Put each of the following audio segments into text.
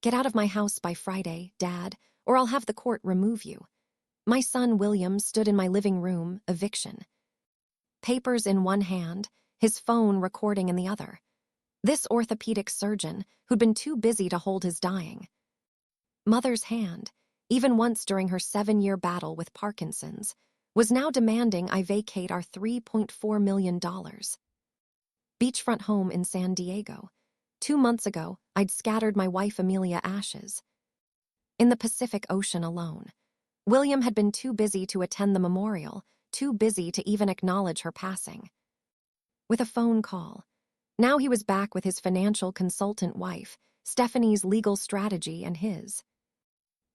Get out of my house by Friday, Dad, or I'll have the court remove you. My son William stood in my living room, eviction. Papers in one hand, his phone recording in the other. This orthopedic surgeon, who'd been too busy to hold his dying. Mother's hand, even once during her 7-year battle with Parkinson's, was now demanding I vacate our $3.4 million beachfront home in San Diego. 2 months ago, I'd scattered my wife Amelia ashes in the Pacific Ocean alone. William had been too busy to attend the memorial, too busy to even acknowledge her passing. With a phone call, now he was back with his financial consultant wife, Stephanie's legal strategy and his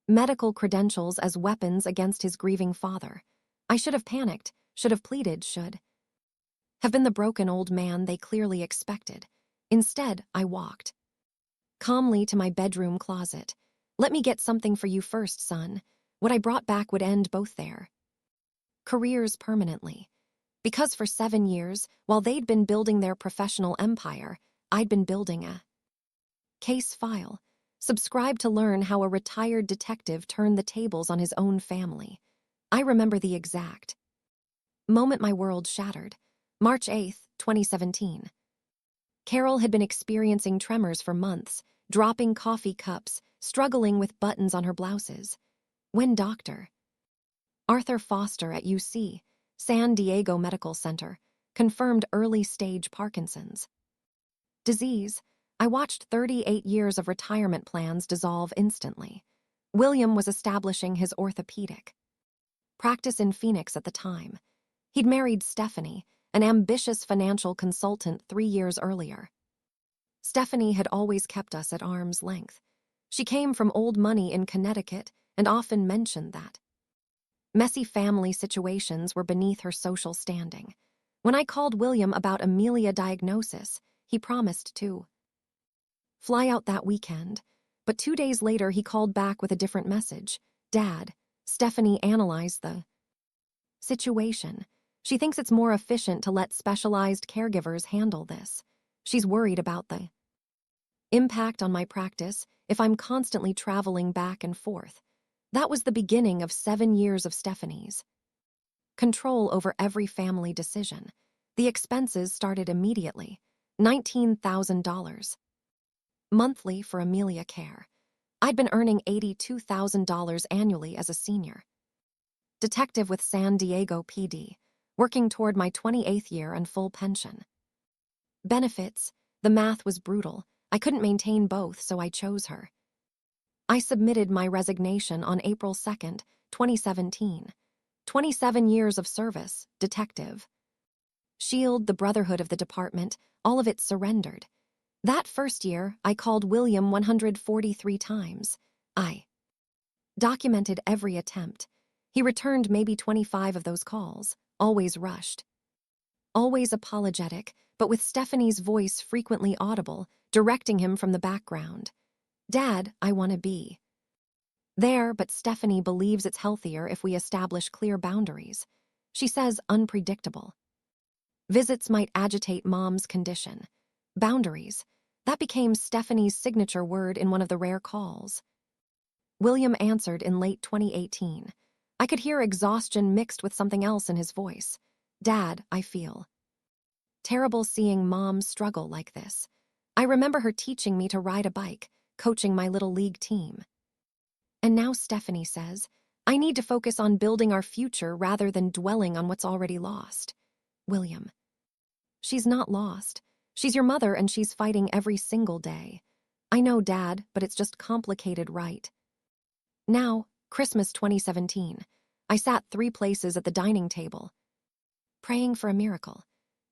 medical credentials as weapons against his grieving father. I should have panicked, should have pleaded, should have been the broken old man they clearly expected. Instead, I walked calmly to my bedroom closet. Let me get something for you first, son. What I brought back would end both their careers permanently. Because for 7 years, while they'd been building their professional empire, I'd been building a case file. Subscribe to learn how a retired detective turned the tables on his own family. I remember the exact moment my world shattered. March 8th, 2017. Carol had been experiencing tremors for months, dropping coffee cups, struggling with buttons on her blouses. When Dr. Arthur Foster at UC, San Diego Medical Center, confirmed early-stage Parkinson's disease, I watched 38 years of retirement plans dissolve instantly. William was establishing his orthopedic practice in Phoenix at the time. He'd married Stephanie, an ambitious financial consultant 3 years earlier. Stephanie had always kept us at arm's length. She came from old money in Connecticut and often mentioned that messy family situations were beneath her social standing. When I called William about Amelia's diagnosis, he promised to fly out that weekend, but 2 days later he called back with a different message. Dad, Stephanie analyzed the situation. She thinks it's more efficient to let specialized caregivers handle this. She's worried about the impact on my practice if I'm constantly traveling back and forth. That was the beginning of 7 years of Stephanie's control over every family decision. The expenses started immediately. $19,000 monthly for Amelia care. I'd been earning $82,000 annually as a senior detective with San Diego PD, working toward my 28th year and full pension. Benefits, the math was brutal. I couldn't maintain both, so I chose her. I submitted my resignation on April 2nd, 2017. 27 years of service, detective. Shield, the brotherhood of the department, all of it surrendered. That first year, I called William 143 times. I documented every attempt. He returned maybe 25 of those calls, always rushed. Always apologetic, but with Stephanie's voice frequently audible, directing him from the background. Dad, I want to be there, but Stephanie believes it's healthier if we establish clear boundaries. She says unpredictable visits might agitate Mom's condition. Boundaries. That became Stephanie's signature word in one of the rare calls. William answered in late 2018. I could hear exhaustion mixed with something else in his voice. Dad, I feel terrible seeing Mom struggle like this. I remember her teaching me to ride a bike, coaching my little league team. And now Stephanie says, I need to focus on building our future rather than dwelling on what's already lost. William. She's not lost. She's your mother and she's fighting every single day. I know, Dad, but it's just complicated, right? Now, Christmas 2017. I sat 3 places at the dining table, praying for a miracle.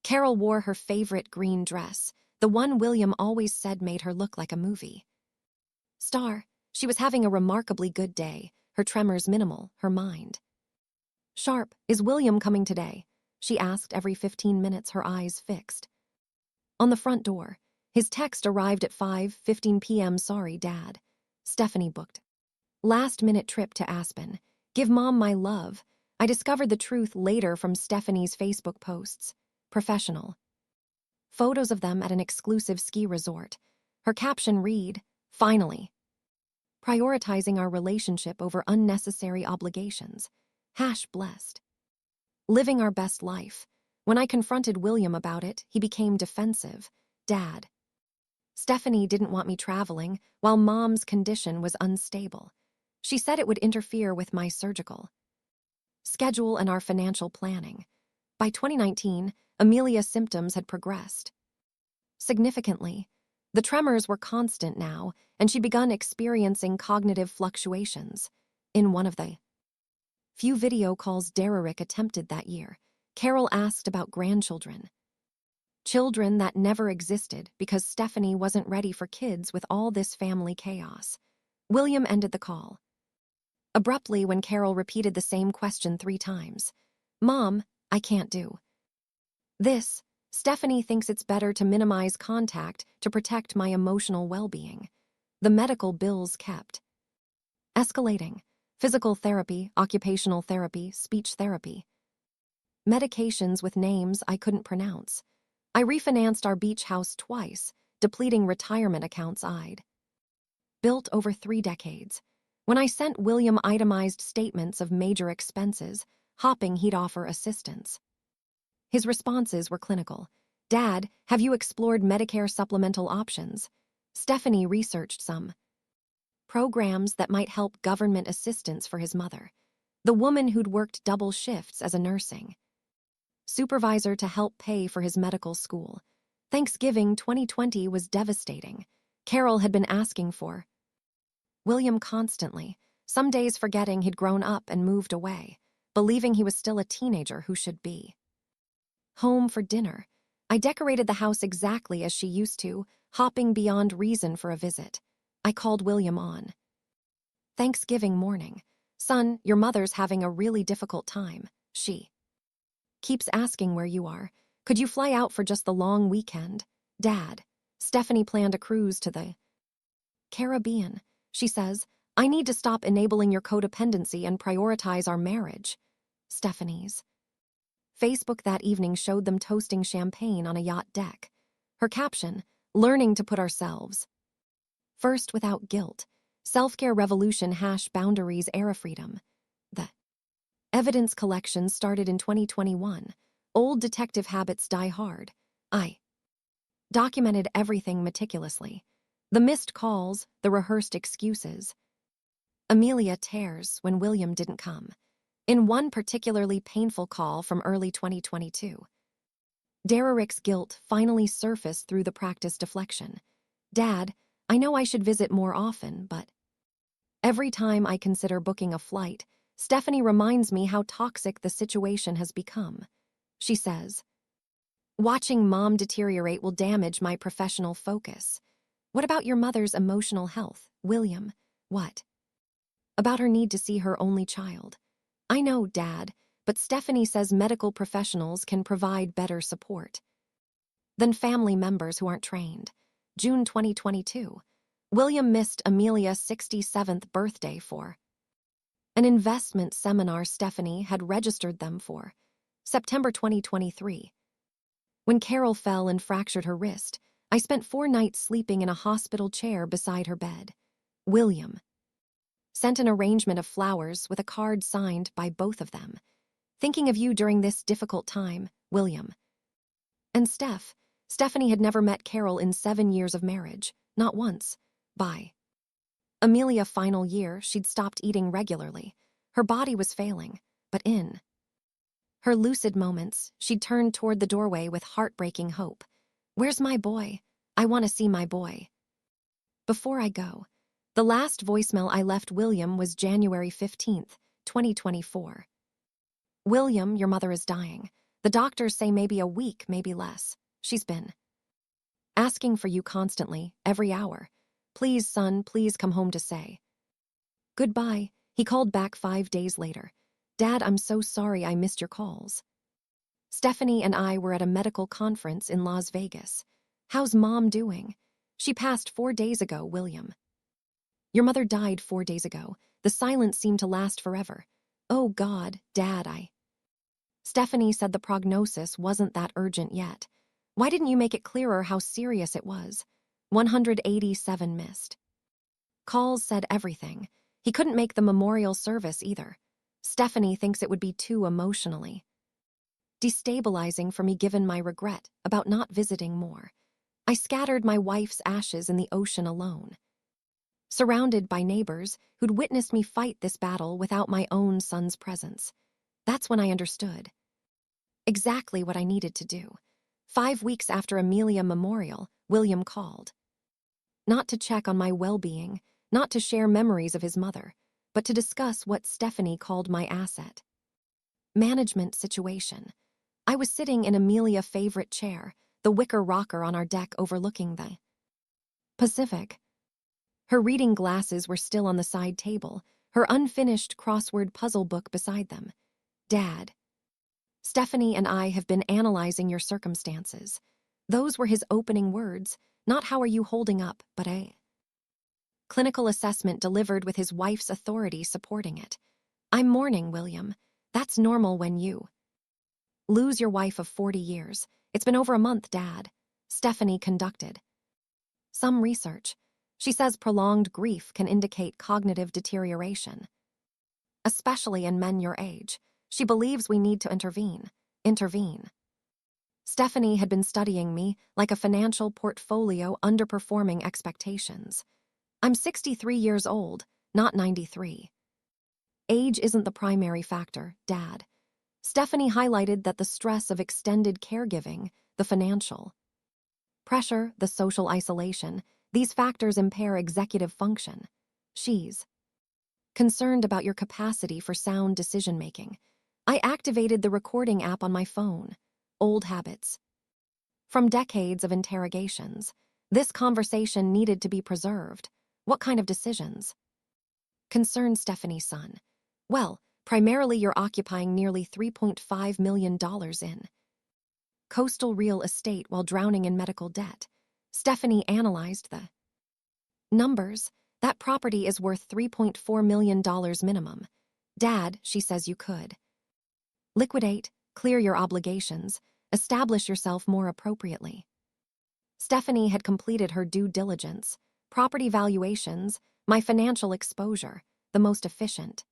Carol wore her favorite green dress, the one William always said made her look like a movie star. She was having a remarkably good day, her tremors minimal, her mind sharp. Is William coming today? She asked every 15 minutes, her eyes fixed on the front door. His text arrived at 5:15 p.m. Sorry, Dad. Stephanie booked last-minute trip to Aspen. Give Mom my love. I discovered the truth later from Stephanie's Facebook posts. Professional photos of them at an exclusive ski resort. Her caption read, finally. prioritizing our relationship over unnecessary obligations. Blessed. Living our best life. When I confronted William about it, he became defensive. Dad. Stephanie didn't want me traveling while Mom's condition was unstable. She said it would interfere with my surgical schedule and our financial planning. By 2019, Amelia's symptoms had progressed significantly. The tremors were constant now, and she'd begun experiencing cognitive fluctuations. In one of the few video calls Derrick attempted that year, Carol asked about grandchildren. Children that never existed because Stephanie wasn't ready for kids with all this family chaos. William ended the call abruptly when Carol repeated the same question 3 times. Mom, I can't do this. Stephanie thinks it's better to minimize contact to protect my emotional well-being. The medical bills kept escalating. Physical therapy, occupational therapy, speech therapy. Medications with names I couldn't pronounce. I refinanced our beach house twice, depleting retirement accounts I'd built over 3 decades. When I sent William itemized statements of major expenses, hoping he'd offer assistance, his responses were clinical. Dad, have you explored Medicare supplemental options? Stephanie researched some programs that might help government assistance for his mother, the woman who'd worked double shifts as a nursing supervisor to help pay for his medical school. Thanksgiving 2020 was devastating. Carol had been asking for William constantly, some days forgetting he'd grown up and moved away, believing he was still a teenager who should be home for dinner. I decorated the house exactly as she used to, hopping beyond reason for a visit. I called William on Thanksgiving morning. Son, your mother's having a really difficult time. She keeps asking where you are. Could you fly out for just the long weekend? Dad. Stephanie planned a cruise to the Caribbean. She says, I need to stop enabling your codependency and prioritize our marriage. Stephanie's Facebook that evening showed them toasting champagne on a yacht deck. Her caption, learning to put ourselves first without guilt. Self-care revolution # boundaries era freedom. The evidence collection started in 2021. Old detective habits die hard. I documented everything meticulously. The missed calls, the rehearsed excuses. Amelia tears when William didn't come. In one particularly painful call from early 2022, Derrick's guilt finally surfaced through the practice deflection. Dad, I know I should visit more often, but every time I consider booking a flight, Stephanie reminds me how toxic the situation has become. She says, watching Mom deteriorate will damage my professional focus. What about your mother's emotional health, William? What about her need to see her only child? I know, Dad, but Stephanie says medical professionals can provide better support than family members who aren't trained. June 2022. William missed Amelia's 67th birthday for an investment seminar Stephanie had registered them for. September 2023. When Carol fell and fractured her wrist, I spent 4 nights sleeping in a hospital chair beside her bed. William sent an arrangement of flowers with a card signed by both of them. Thinking of you during this difficult time, William. And Stephanie had never met Carol in 7 years of marriage, not once. By Amelia's final year, she'd stopped eating regularly. Her body was failing, but in her lucid moments, she'd turned toward the doorway with heartbreaking hope. Where's my boy? I want to see my boy. Before I go, the last voicemail I left William was January 15th, 2024. William, your mother is dying. The doctors say maybe a week, maybe less. She's been asking for you constantly, every hour. Please, son, please come home to say goodbye. He called back 5 days later. Dad, I'm so sorry I missed your calls. Stephanie and I were at a medical conference in Las Vegas. How's Mom doing? She passed 4 days ago, William. Your mother died 4 days ago. The silence seemed to last forever. Oh God, Dad, Stephanie said the prognosis wasn't that urgent yet. Why didn't you make it clearer how serious it was? 187 missed Calls said everything. He couldn't make the memorial service either. Stephanie thinks it would be too emotionally destabilizing for me given my regret about not visiting more. I scattered my wife's ashes in the ocean alone, surrounded by neighbors who'd witnessed me fight this battle without my own son's presence. That's when I understood exactly what I needed to do. 5 weeks after Amelia Memorial, William called. Not to check on my well-being, not to share memories of his mother, but to discuss what Stephanie called my asset management situation. I was sitting in Amelia's favorite chair, the wicker rocker on our deck overlooking the Pacific. Her reading glasses were still on the side table, her unfinished crossword puzzle book beside them. Dad, Stephanie and I have been analyzing your circumstances. Those were his opening words, not how are you holding up, but a clinical assessment delivered with his wife's authority supporting it. I'm mourning, William. That's normal when you lose your wife of 40 years. It's been over a month, Dad. Stephanie conducted some research. She says prolonged grief can indicate cognitive deterioration, especially in men your age. She believes we need to intervene. Intervene. Stephanie had been studying me like a financial portfolio underperforming expectations. I'm 63 years old, not 93. Age isn't the primary factor, Dad. Stephanie highlighted that the stress of extended caregiving, the financial pressure, the social isolation, these factors impair executive function. She's concerned about your capacity for sound decision-making. I activated the recording app on my phone. Old habits. From decades of interrogations, this conversation needed to be preserved. What kind of decisions concerned Stephanie's son? Well, primarily you're occupying nearly $3.5 million in coastal real estate while drowning in medical debt. Stephanie analyzed the numbers. That property is worth $3.4 million minimum. Dad, she says you could liquidate, clear your obligations, establish yourself more appropriately. Stephanie had completed her due diligence, property valuations, my financial exposure, the most efficient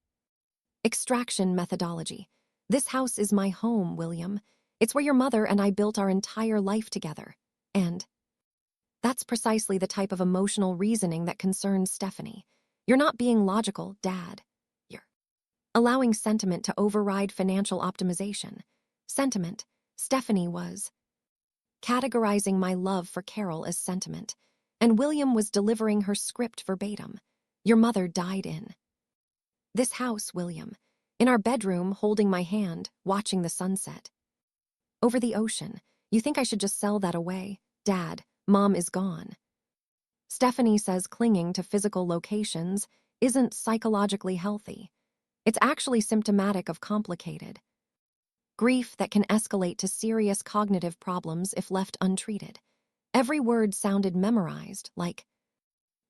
extraction methodology. This house is my home, William. It's where your mother and I built our entire life together. And that's precisely the type of emotional reasoning that concerns Stephanie. You're not being logical, Dad. You're allowing sentiment to override financial optimization. Sentiment. Stephanie was categorizing my love for Carol as sentiment, and William was delivering her script verbatim. Your mother died in this house, William. In our bedroom, holding my hand, watching the sunset over the ocean. You think I should just sell that away? Dad, Mom is gone. Stephanie says clinging to physical locations isn't psychologically healthy. It's actually symptomatic of complicated grief that can escalate to serious cognitive problems if left untreated. Every word sounded memorized, like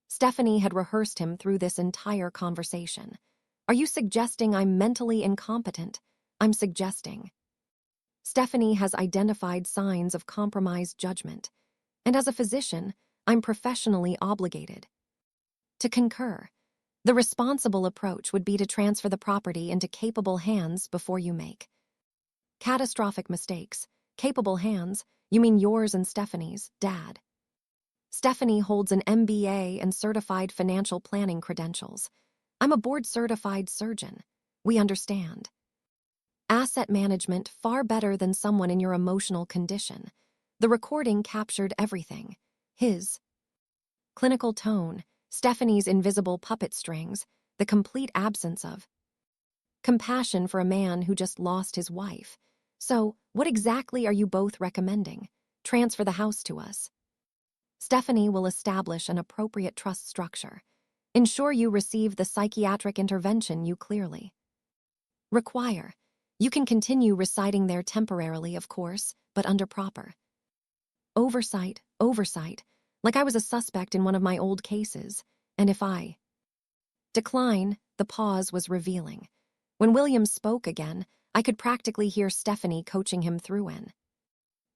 Stephanie had rehearsed him through this entire conversation. Are you suggesting I'm mentally incompetent? I'm suggesting Stephanie has identified signs of compromised judgment, and as a physician, I'm professionally obligated to concur. The responsible approach would be to transfer the property into capable hands before you make catastrophic mistakes. Capable hands? You mean yours and Stephanie's, Dad. Stephanie holds an MBA and certified financial planning credentials. I'm a board-certified surgeon. We understand asset management far better than someone in your emotional condition. The recording captured everything. His clinical tone, Stephanie's invisible puppet strings, the complete absence of compassion for a man who just lost his wife. So, what exactly are you both recommending? Transfer the house to us. Stephanie will establish an appropriate trust structure. Ensure you receive the psychiatric intervention you clearly require. You can continue residing there temporarily, of course, but under proper oversight, like I was a suspect in one of my old cases, and if I decline, the pause was revealing. When William spoke again, I could practically hear Stephanie coaching him through an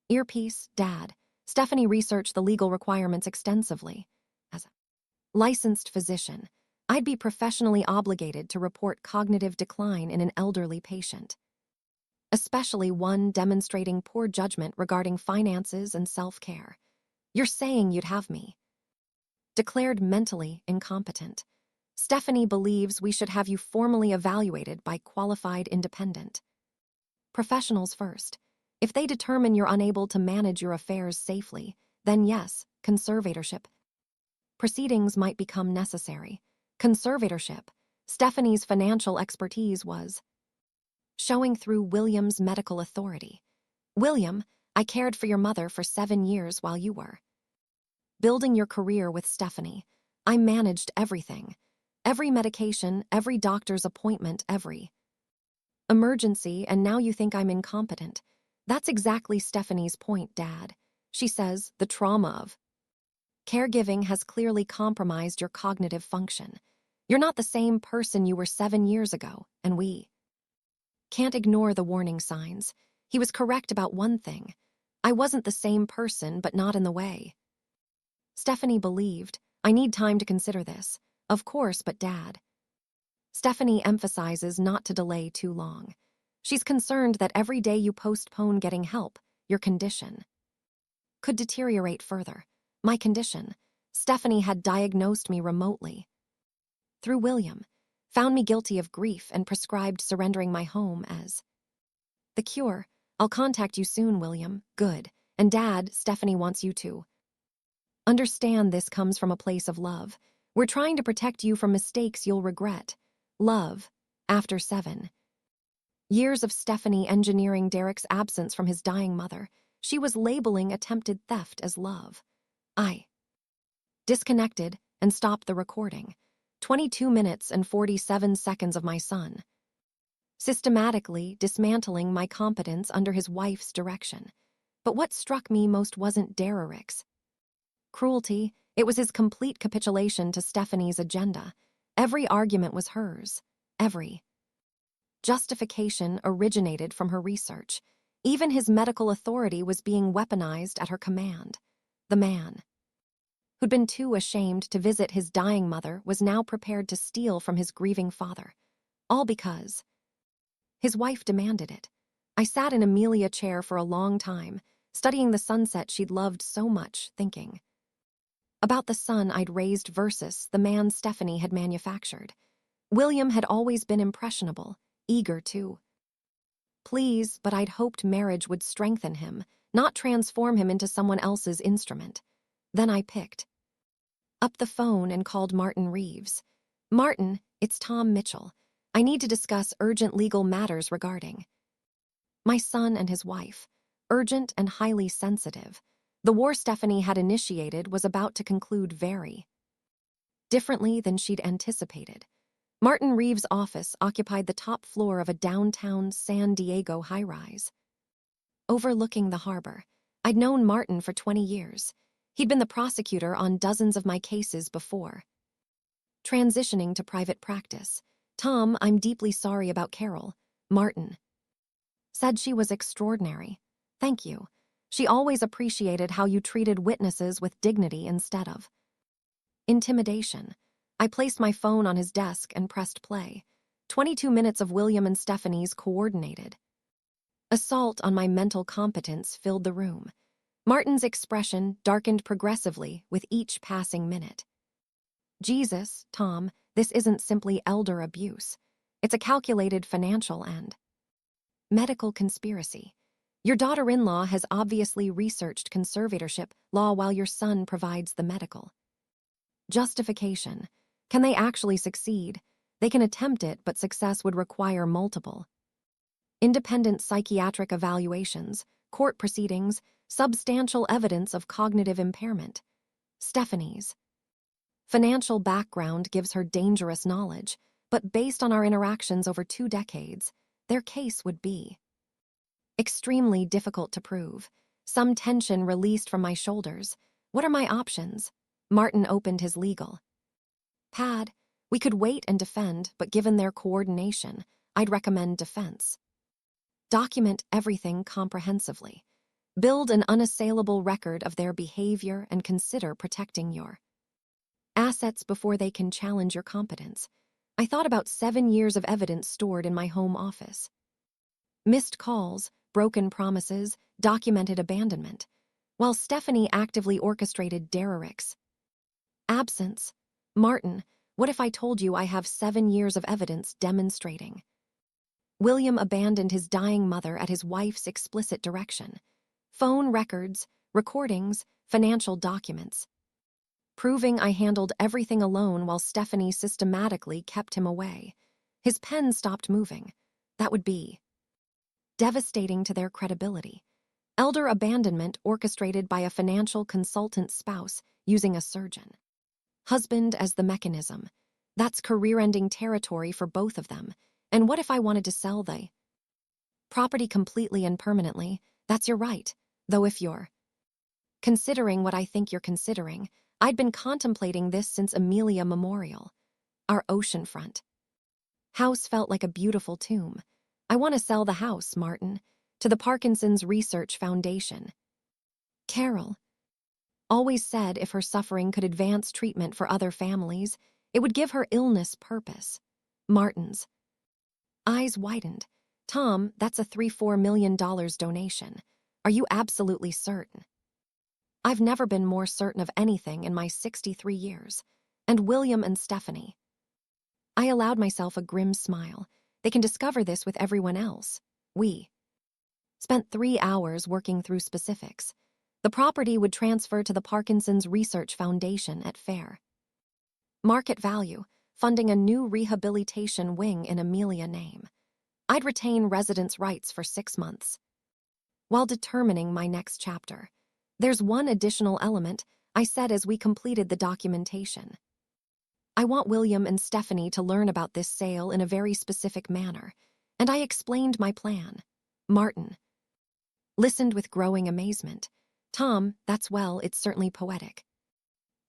earpiece. Dad, Stephanie researched the legal requirements extensively. As a Licensed physician. I'd be professionally obligated to report cognitive decline in an elderly patient, especially one demonstrating poor judgment regarding finances and self-care. You're saying you'd have me declared mentally incompetent. Stephanie believes we should have you formally evaluated by qualified independent professionals first. If they determine you're unable to manage your affairs safely, then yes, conservatorship proceedings might become necessary. Conservatorship. Stephanie's financial expertise was showing through William's medical authority. William, I cared for your mother for 7 years while you were building your career with Stephanie. I managed everything. Every medication, every doctor's appointment, every emergency, and now you think I'm incompetent. That's exactly Stephanie's point, Dad. She says the trauma of caregiving has clearly compromised your cognitive function. You're not the same person you were 7 years ago, and we can't ignore the warning signs. He was correct about one thing. I wasn't the same person, but not in the way Stephanie believed. I need time to consider this. Of course, but Dad. Stephanie emphasizes not to delay too long. She's concerned that every day you postpone getting help, your condition could deteriorate further. My condition. Stephanie had diagnosed me remotely through William, found me guilty of grief, and prescribed surrendering my home as the cure. I'll contact you soon, William. Good. And Dad, Stephanie wants you to understand this comes from a place of love. We're trying to protect you from mistakes you'll regret. Love. After 7 years of Stephanie engineering Derek's absence from his dying mother, she was labeling attempted theft as love. I disconnected and stopped the recording. 22 minutes and 47 seconds of my son systematically dismantling my competence under his wife's direction. But what struck me most wasn't Derek's cruelty. It was his complete capitulation to Stephanie's agenda. Every argument was hers. Every justification originated from her research. Even his medical authority was being weaponized at her command. The man who'd been too ashamed to visit his dying mother was now prepared to steal from his grieving father. All because his wife demanded it. I sat in Amelia chair for a long time, studying the sunset she'd loved so much, thinking about the son I'd raised versus the man Stephanie had manufactured. William had always been impressionable, eager to please, but I'd hoped marriage would strengthen him, not transform him into someone else's instrument. Then I picked up the phone and called Martin Reeves. Martin, it's Tom Mitchell. I need to discuss urgent legal matters regarding my son and his wife. Urgent and highly sensitive. The war Stephanie had initiated was about to conclude very differently than she'd anticipated. Martin Reeves' office occupied the top floor of a downtown San Diego high-rise, overlooking the harbor. I'd known Martin for 20 years. He'd been the prosecutor on dozens of my cases before transitioning to private practice. Tom, I'm deeply sorry about Carol. Martin said she was extraordinary. Thank you. She always appreciated how you treated witnesses with dignity instead of intimidation. I placed my phone on his desk and pressed play. 22 minutes of William and Stephanie's coordinated assault on my mental competence filled the room. Martin's expression darkened progressively with each passing minute. Jesus, Tom, this isn't simply elder abuse. It's a calculated financial and medical conspiracy. Your daughter-in-law has obviously researched conservatorship law while your son provides the medical justification. Can they actually succeed? They can attempt it, but success would require multiple independent psychiatric evaluations, court proceedings, substantial evidence of cognitive impairment. Stephanie's financial background gives her dangerous knowledge, but based on our interactions over 2 decades, their case would be extremely difficult to prove. Some tension released from my shoulders. What are my options? Martin opened his legal pad. We could wait and defend, but given their coordination, I'd recommend defense. Document everything comprehensively. Build an unassailable record of their behavior and consider protecting your Assets before they can challenge your competence. I thought about 7 years of evidence stored in my home office. Missed calls, broken promises, documented abandonment, while Stephanie actively orchestrated derelicts. Absence. Martin, what if I told you I have 7 years of evidence demonstrating? William abandoned his dying mother at his wife's explicit direction. Phone records, recordings, financial documents. Proving I handled everything alone while Stephanie systematically kept him away. His pen stopped moving. That would be devastating to their credibility. Elder abandonment orchestrated by a financial consultant spouse using a surgeon. Husband as the mechanism. That's career-ending territory for both of them. And what if I wanted to sell the property completely and permanently? That's your right. Though if you're considering what I think you're considering, I'd been contemplating this since Amelia Memorial. Our oceanfront house felt like a beautiful tomb. I want to sell the house, Martin, to the Parkinson's Research Foundation. Carol always said if her suffering could advance treatment for other families, it would give her illness purpose. Martin's eyes widened. Tom, that's a $3-4 million donation. Are you absolutely certain? I've never been more certain of anything in my 63 years. And William and Stephanie. I allowed myself a grim smile. They can discover this with everyone else. We spent 3 hours working through specifics. The property would transfer to the Parkinson's Research Foundation at fair market value, funding a new rehabilitation wing in Amelia's name. I'd retain residence rights for 6 months. While determining my next chapter, there's one additional element, I said as we completed the documentation. I want William and Stephanie to learn about this sale in a very specific manner, and I explained my plan. Martin listened with growing amazement. Tom, it's certainly poetic.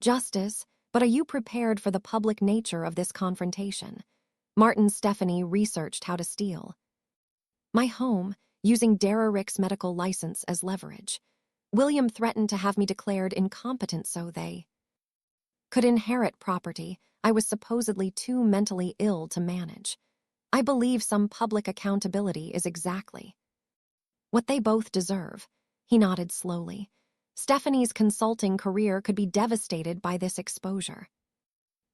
Justice, but are you prepared for the public nature of this confrontation? Martin Stephanie researched how to steal my home, using Derrick's medical license as leverage. William threatened to have me declared incompetent so they could inherit property I was supposedly too mentally ill to manage. I believe some public accountability is exactly what they both deserve. He nodded slowly. Stephanie's consulting career could be devastated by this exposure.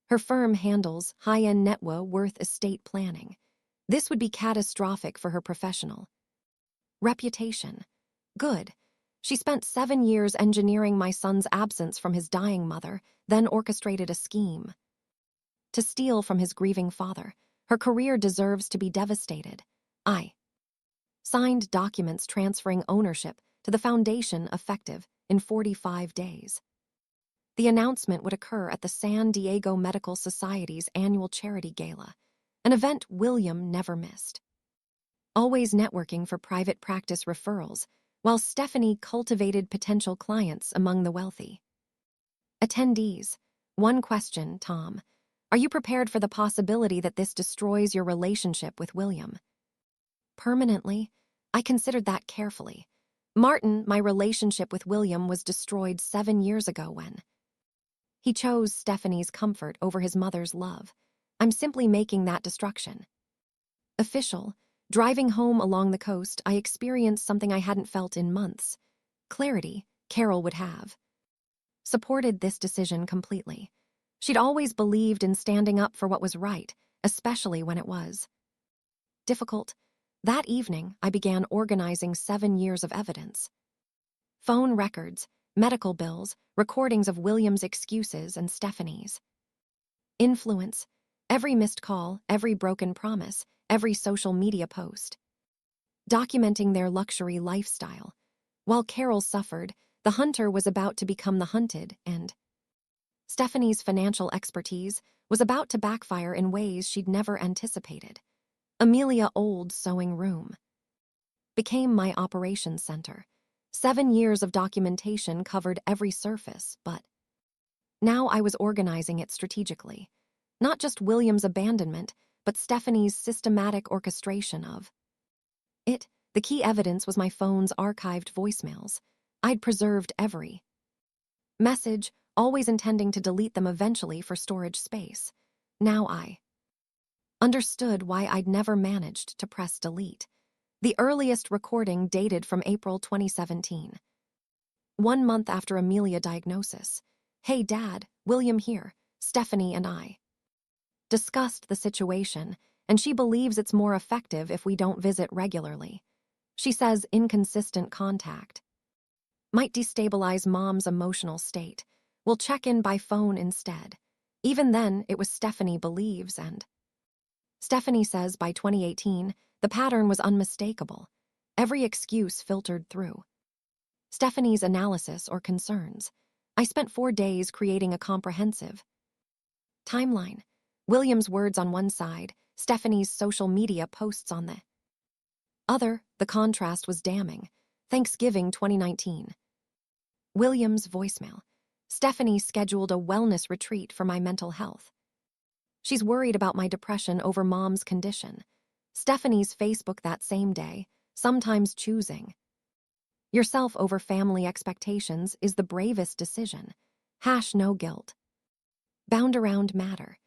Her firm handles high-end net worth estate planning. This would be catastrophic for her professional reputation. Good. She spent 7 years engineering my son's absence from his dying mother, then orchestrated a scheme to steal from his grieving father. Her career deserves to be devastated. I signed documents transferring ownership to the foundation effective in 45 days. The announcement would occur at the San Diego Medical Society's annual charity gala, an event William never missed. Always networking for private practice referrals, while Stephanie cultivated potential clients among the wealthy attendees. One question, Tom. Are you prepared for the possibility that this destroys your relationship with William? Permanently? I considered that carefully. Martin, my relationship with William was destroyed 7 years ago when he chose Stephanie's comfort over his mother's love. I'm simply making that destruction official. Driving home along the coast, I experienced something I hadn't felt in months. Clarity. Carol would have supported this decision completely. She'd always believed in standing up for what was right, especially when it was difficult. That evening, I began organizing 7 years of evidence. Phone records, medical bills, recordings of William's excuses and Stephanie's influence, every missed call, every broken promise, every social media post. Documenting their luxury lifestyle. While Carol suffered, the hunter was about to become the hunted, and Stephanie's financial expertise was about to backfire in ways she'd never anticipated. Amelia Old's sewing room became my operations center. 7 years of documentation covered every surface, but now I was organizing it strategically. Not just William's abandonment, but Stephanie's systematic orchestration of it. The key evidence was my phone's archived voicemails. I'd preserved every message, always intending to delete them eventually for storage space. Now I understood why I'd never managed to press delete. The earliest recording dated from April 2017. 1 month after Amelia's diagnosis. Hey Dad, William here. Stephanie and I discussed the situation, and she believes it's more effective if we don't visit regularly. She says inconsistent contact might destabilize Mom's emotional state. We'll check in by phone instead. Even then, it was Stephanie believes, and Stephanie says by 2018, the pattern was unmistakable. Every excuse filtered through Stephanie's analysis or concerns. I spent 4 days creating a comprehensive timeline. William's words on one side, Stephanie's social media posts on the other. The contrast was damning. Thanksgiving 2019. William's voicemail. Stephanie scheduled a wellness retreat for my mental health. She's worried about my depression over Mom's condition. Stephanie's Facebook that same day, sometimes choosing yourself over family expectations is the bravest decision. #no guilt. Bound around matter.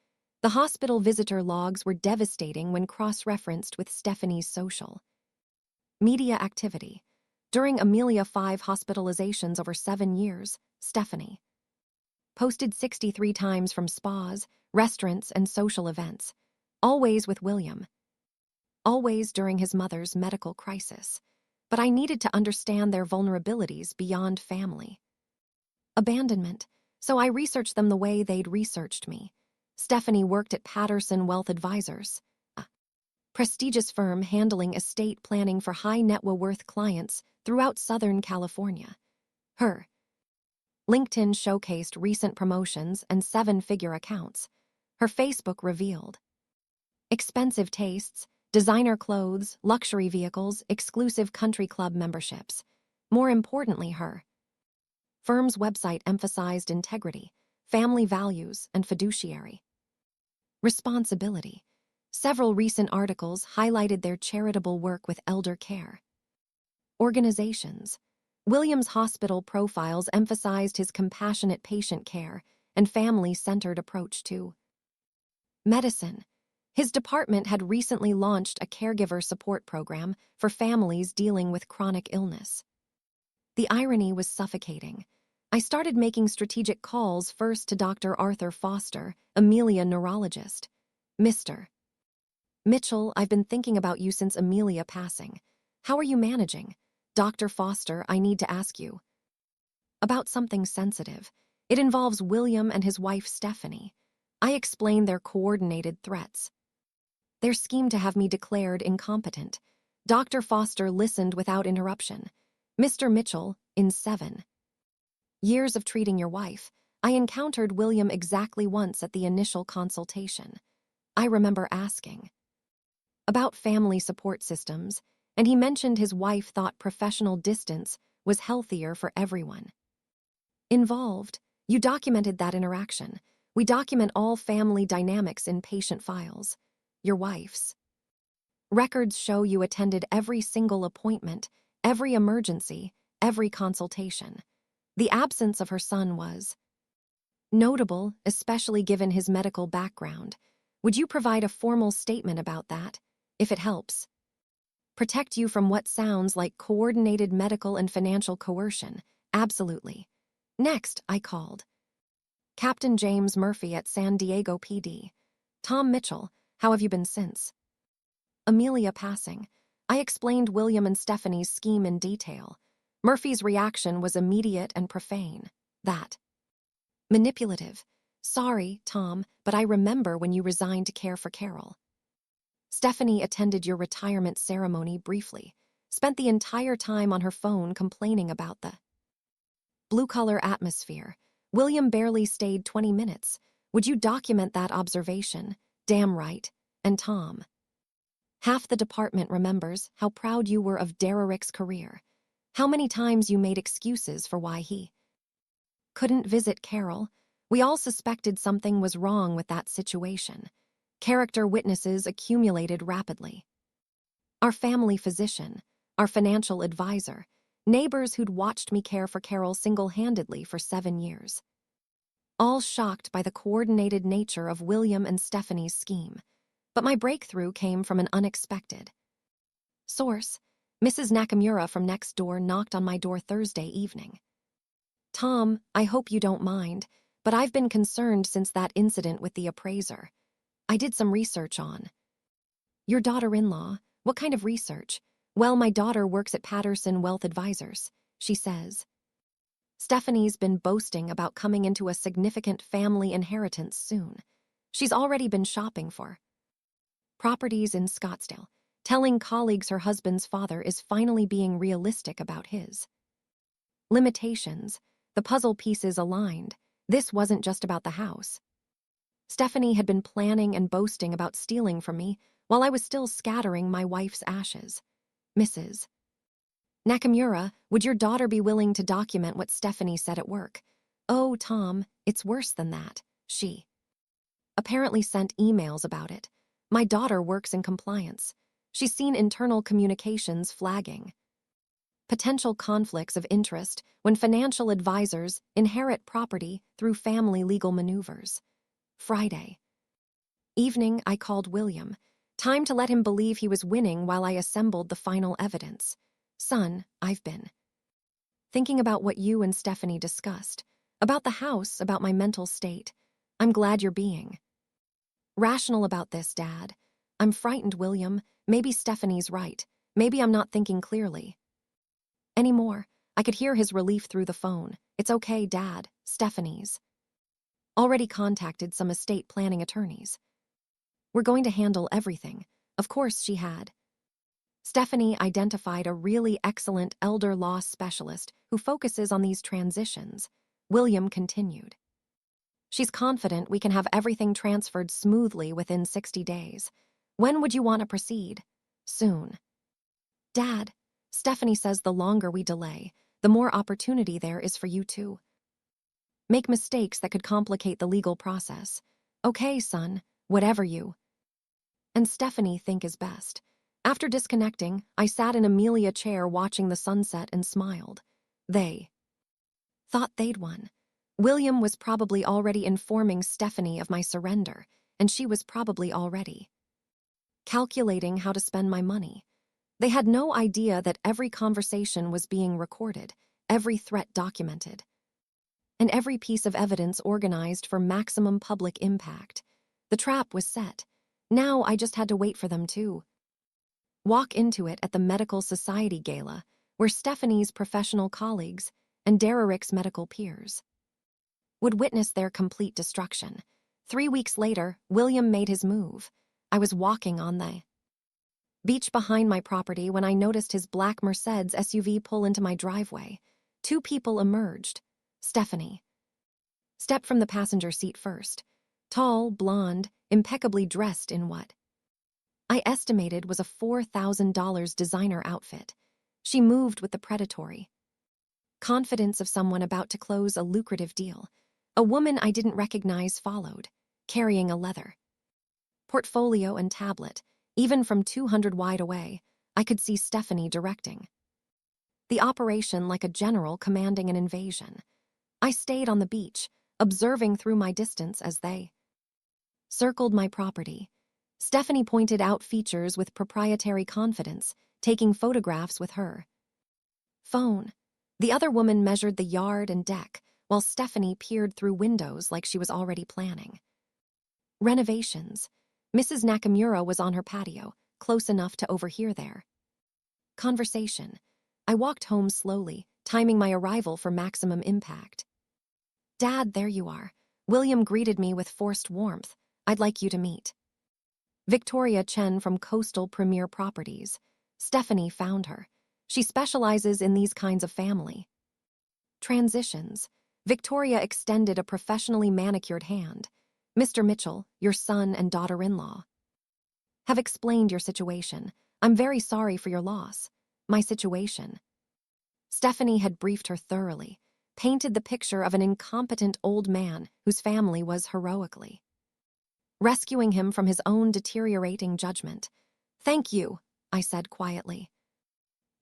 The hospital visitor logs were devastating when cross-referenced with Stephanie's social media activity. During Amelia 5 hospitalizations over 7 years, Stephanie posted 63 times from spas, restaurants, and social events, always with William, always during his mother's medical crisis. But I needed to understand their vulnerabilities beyond family abandonment, so I researched them the way they'd researched me. Stephanie worked at Patterson Wealth Advisors, a prestigious firm handling estate planning for high net worth clients throughout Southern California. Her LinkedIn showcased recent promotions and 7-figure accounts. Her Facebook revealed expensive tastes, designer clothes, luxury vehicles, exclusive country club memberships. More importantly, her firm's website emphasized integrity, family values, and fiduciary responsibility. Several recent articles highlighted their charitable work with elder care organizations. William's hospital profiles emphasized his compassionate patient care and family-centered approach to medicine. His department had recently launched a caregiver support program for families dealing with chronic illness. The irony was suffocating. I started making strategic calls first to Dr. Arthur Foster, Amelia neurologist. Mr. Mitchell, I've been thinking about you since Amelia passing. How are you managing? Dr. Foster, I need to ask you about something sensitive. It involves William and his wife Stephanie. I explained their coordinated threats, their scheme to have me declared incompetent. Dr. Foster listened without interruption. Mr. Mitchell, in 7 years of treating your wife, I encountered William exactly once at the initial consultation. I remember asking about family support systems, and he mentioned his wife thought professional distance was healthier for everyone involved. You documented that interaction. We document all family dynamics in patient files. Your wife's records show you attended every single appointment, every emergency, every consultation. The absence of her son was notable, especially given his medical background. Would you provide a formal statement about that, if it helps protect you from what sounds like coordinated medical and financial coercion? Absolutely. Next, I called Captain James Murphy at San Diego PD. Tom Mitchell, how have you been since Amelia passing? I explained William and Stephanie's scheme in detail. Murphy's reaction was immediate and profane. That manipulative. Sorry, Tom, but I remember when you resigned to care for Carol. Stephanie attended your retirement ceremony briefly, spent the entire time on her phone complaining about the blue-collar atmosphere. William barely stayed 20 minutes. Would you document that observation? Damn right. And Tom. Half the department remembers how proud you were of Derek's career. How many times you made excuses for why he couldn't visit Carol. We all suspected something was wrong with that situation. Character witnesses accumulated rapidly. Our family physician, our financial advisor, neighbors who'd watched me care for Carol single-handedly for 7 years. all shocked by the coordinated nature of William and Stephanie's scheme. But my breakthrough came from an unexpected source. Mrs. Nakamura from next door knocked on my door Thursday evening. "Tom, I hope you don't mind, but I've been concerned since that incident with the appraiser. I did some research on your daughter-in-law." "What kind of research?" "Well, my daughter works at Patterson Wealth Advisors," she says. "Stephanie's been boasting about coming into a significant family inheritance soon. She's already been shopping for properties in Scottsdale, telling colleagues her husband's father is finally being realistic about his limitations. The puzzle pieces aligned. This wasn't just about the house. Stephanie had been planning and boasting about stealing from me while I was still scattering my wife's ashes. "Mrs. Nakamura, would your daughter be willing to document what Stephanie said at work?" "Oh, Tom, it's worse than that. She apparently sent emails about it. My daughter works in compliance. She's seen internal communications flagging potential conflicts of interest when financial advisors inherit property through family legal maneuvers." Friday evening, I called William. Time to let him believe he was winning while I assembled the final evidence. "Son, I've been thinking about what you and Stephanie discussed. About the house, about my mental state. I'm glad you're being rational about this, Dad. I'm frightened, William. Maybe Stephanie's right. Maybe I'm not thinking clearly anymore." I could hear his relief through the phone. "It's okay, Dad. Stephanie's already contacted some estate planning attorneys. We're going to handle everything." Of course she had. Stephanie identified a really excellent elder law specialist who focuses on these transitions. William continued. "She's confident we can have everything transferred smoothly within 60 days. When would you want to proceed?" "Soon." "Dad, Stephanie says the longer we delay, the more opportunity there is for you to make mistakes that could complicate the legal process." "Okay, son, whatever you and Stephanie think is best." After disconnecting, I sat in Amelia chair watching the sunset and smiled. They thought they'd won. William was probably already informing Stephanie of my surrender, and she was probably already calculating how to spend my money. They had no idea that every conversation was being recorded, every threat documented, and every piece of evidence organized for maximum public impact. The trap was set. Now I just had to wait for them to walk into it at the Medical Society Gala, where Stephanie's professional colleagues and Derrick's medical peers would witness their complete destruction. 3 weeks later, William made his move. I was walking on the beach behind my property when I noticed his black Mercedes SUV pull into my driveway. 2 people emerged. Stephanie stepped from the passenger seat first. Tall, blonde, impeccably dressed in what I estimated was a $4,000 designer outfit. She moved with the predatory confidence of someone about to close a lucrative deal. A woman I didn't recognize followed, carrying a leather portfolio and tablet. Even from 200 wide away, I could see Stephanie directing the operation like a general commanding an invasion. I stayed on the beach, observing through my distance as they circled my property. Stephanie pointed out features with proprietary confidence, taking photographs with her phone. The other woman measured the yard and deck, while Stephanie peered through windows like she was already planning renovations. Mrs. Nakamura was on her patio, close enough to overhear their conversation. I walked home slowly, timing my arrival for maximum impact. "Dad, there you are." William greeted me with forced warmth. "I'd like you to meet Victoria Chen from Coastal Premier Properties." Stephanie found her. She specializes in these kinds of family transitions. Victoria extended a professionally manicured hand. "Mr. Mitchell, your son and daughter-in-law have explained your situation. I'm very sorry for your loss." My situation. Stephanie had briefed her thoroughly, painted the picture of an incompetent old man whose family was heroically rescuing him from his own deteriorating judgment. "Thank you," I said quietly.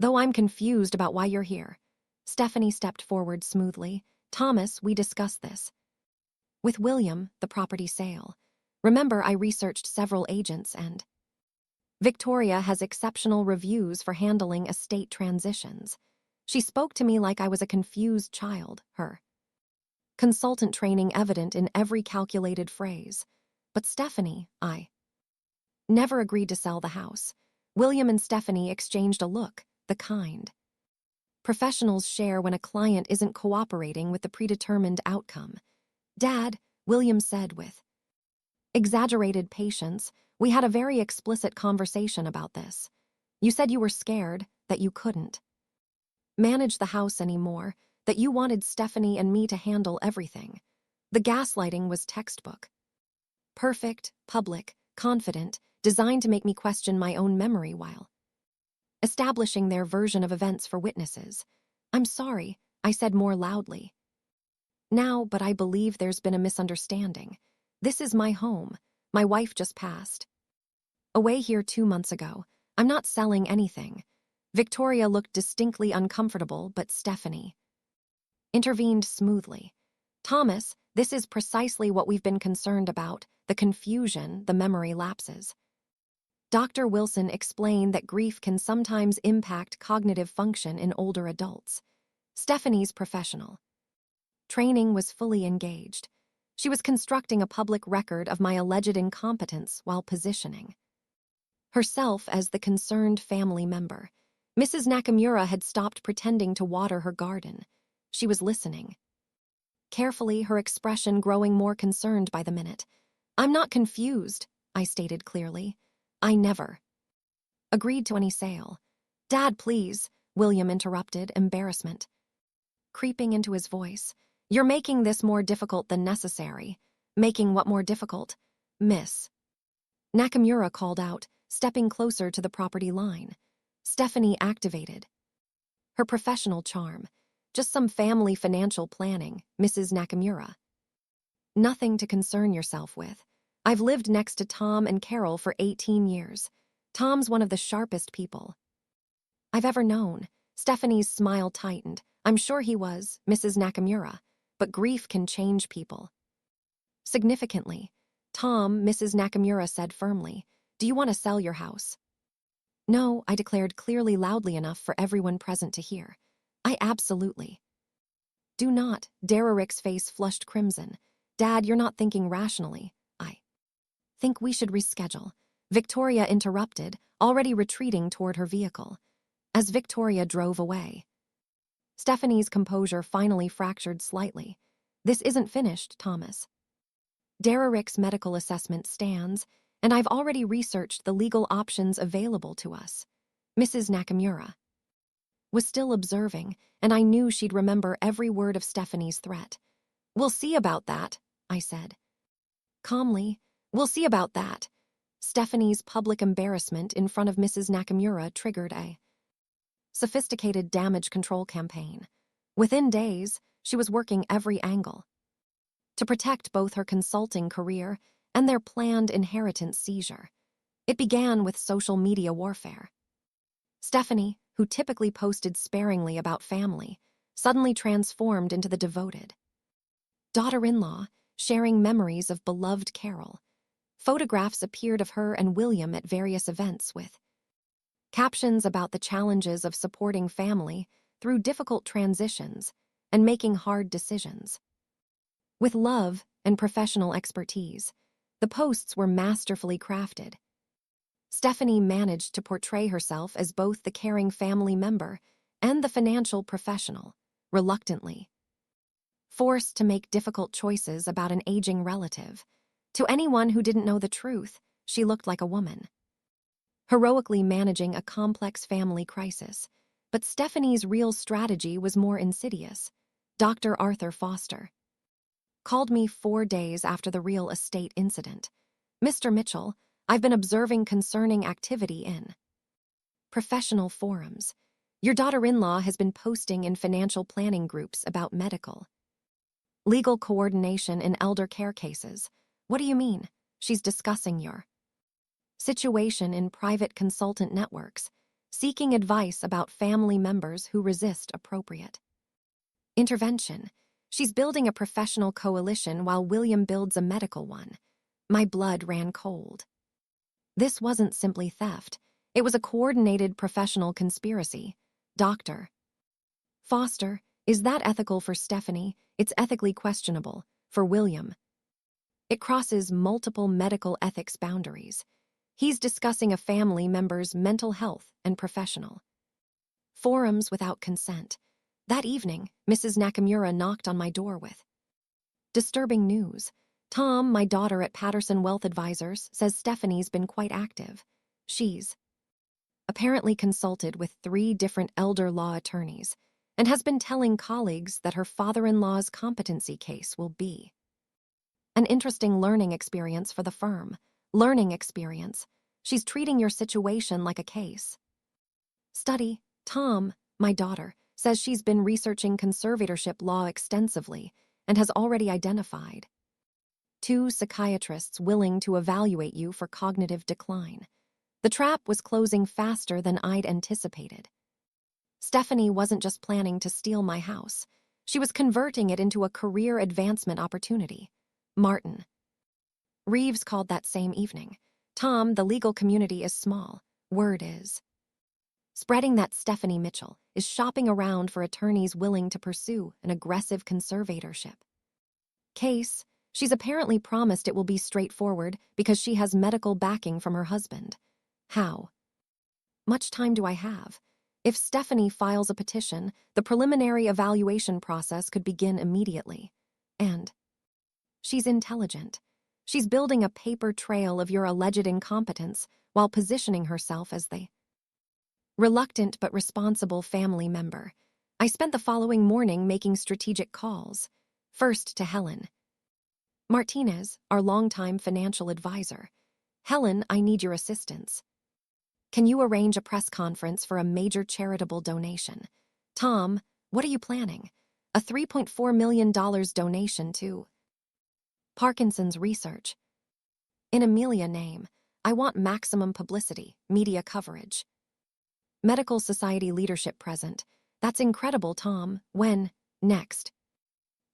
"Though I'm confused about why you're here." Stephanie stepped forward smoothly. "Thomas, we discussed this With William, the property sale. Remember, I researched several agents and Victoria has exceptional reviews for handling estate transitions. She spoke to me like I was a confused child, her consultant training evident in every calculated phrase. But Stephanie, I never agreed to sell the house. William and Stephanie exchanged a look, the kind professionals share when a client isn't cooperating with the predetermined outcome. Dad, William said with exaggerated patience, we had a very explicit conversation about this. You said you were scared, that you couldn't manage the house anymore, that you wanted Stephanie and me to handle everything. The gaslighting was textbook. Perfect, public, confident, designed to make me question my own memory while establishing their version of events for witnesses. I'm sorry, I said more loudly. Now, but I believe there's been a misunderstanding. This is my home. My wife just passed away here 2 months ago. I'm not selling anything. Victoria looked distinctly uncomfortable, but Stephanie intervened smoothly. Thomas, this is precisely what we've been concerned about, the confusion, the memory lapses. Dr. Wilson explained that grief can sometimes impact cognitive function in older adults. Stephanie's professional training was fully engaged. She was constructing a public record of my alleged incompetence while positioning herself as the concerned family member. Mrs. Nakamura had stopped pretending to water her garden. She was listening carefully, her expression growing more concerned by the minute. I'm not confused, I stated clearly. I never agreed to any sale. Dad, please, William interrupted, embarrassment creeping into his voice. You're making this more difficult than necessary. Making what more difficult? Miss Nakamura called out, stepping closer to the property line. Stephanie activated her professional charm. Just some family financial planning, Mrs. Nakamura. Nothing to concern yourself with. I've lived next to Tom and Carol for 18 years. Tom's one of the sharpest people I've ever known. Stephanie's smile tightened. I'm sure he was, Mrs. Nakamura, but grief can change people significantly. Tom, Mrs. Nakamura said firmly, do you want to sell your house? No, I declared clearly, loudly enough for everyone present to hear. I absolutely do not. Derrick's face flushed crimson. Dad, you're not thinking rationally. I think we should reschedule. Victoria interrupted, already retreating toward her vehicle. As Victoria drove away, Stephanie's composure finally fractured slightly. This isn't finished, Thomas. Derrick's medical assessment stands, and I've already researched the legal options available to us. Mrs. Nakamura was still observing, and I knew she'd remember every word of Stephanie's threat. We'll see about that, I said calmly. We'll see about that. Stephanie's public embarrassment in front of Mrs. Nakamura triggered a sophisticated damage control campaign. Within days, she was working every angle to protect both her consulting career and their planned inheritance seizure. It began with social media warfare. Stephanie, who typically posted sparingly about family, suddenly transformed into the devoted daughter-in-law, sharing memories of beloved Carol. Photographs appeared of her and William at various events with captions about the challenges of supporting family through difficult transitions and making hard decisions. With love and professional expertise, the posts were masterfully crafted. Stephanie managed to portray herself as both the caring family member and the financial professional, reluctantly forced to make difficult choices about an aging relative. To anyone who didn't know the truth, she looked like a woman heroically managing a complex family crisis. But Stephanie's real strategy was more insidious. Dr. Arthur Foster called me 4 days after the real estate incident. Mr. Mitchell, I've been observing concerning activity in professional forums. Your daughter-in-law has been posting in financial planning groups about medical legal coordination in elder care cases. What do you mean? She's discussing your situation in private consultant networks, seeking advice about family members who resist appropriate intervention. She's building a professional coalition while William builds a medical one. My blood ran cold. This wasn't simply theft. It was a coordinated professional conspiracy. Dr. Foster, is that ethical for Stephanie? It's ethically questionable. For William, it crosses multiple medical ethics boundaries. He's discussing a family member's mental health and professional forums without consent. That evening, Mrs. Nakamura knocked on my door with disturbing news. Tom, my daughter at Patterson Wealth Advisors, says Stephanie's been quite active. She's apparently consulted with 3 different elder law attorneys and has been telling colleagues that her father-in-law's competency case will be an interesting learning experience for the firm. Learning experience. She's treating your situation like a case study. Tom, my daughter, says she's been researching conservatorship law extensively and has already identified 2 psychiatrists willing to evaluate you for cognitive decline. The trap was closing faster than I'd anticipated. Stephanie wasn't just planning to steal my house. She was converting it into a career advancement opportunity. Martin Reeves called that same evening. Tom, the legal community is small. Word is spreading that Stephanie Mitchell is shopping around for attorneys willing to pursue an aggressive conservatorship case. She's apparently promised it will be straightforward because she has medical backing from her husband. How much time do I have? If Stephanie files a petition, the preliminary evaluation process could begin immediately. And she's intelligent. She's building a paper trail of your alleged incompetence while positioning herself as the reluctant but responsible family member. I spent the following morning making strategic calls. First to Helen Martinez, our longtime financial advisor. Helen, I need your assistance. Can you arrange a press conference for a major charitable donation? Tom, what are you planning? A $3.4 million donation to Parkinson's research. In Amelia name, I want maximum publicity, media coverage. Medical Society leadership present. That's incredible, Tom. When? Next.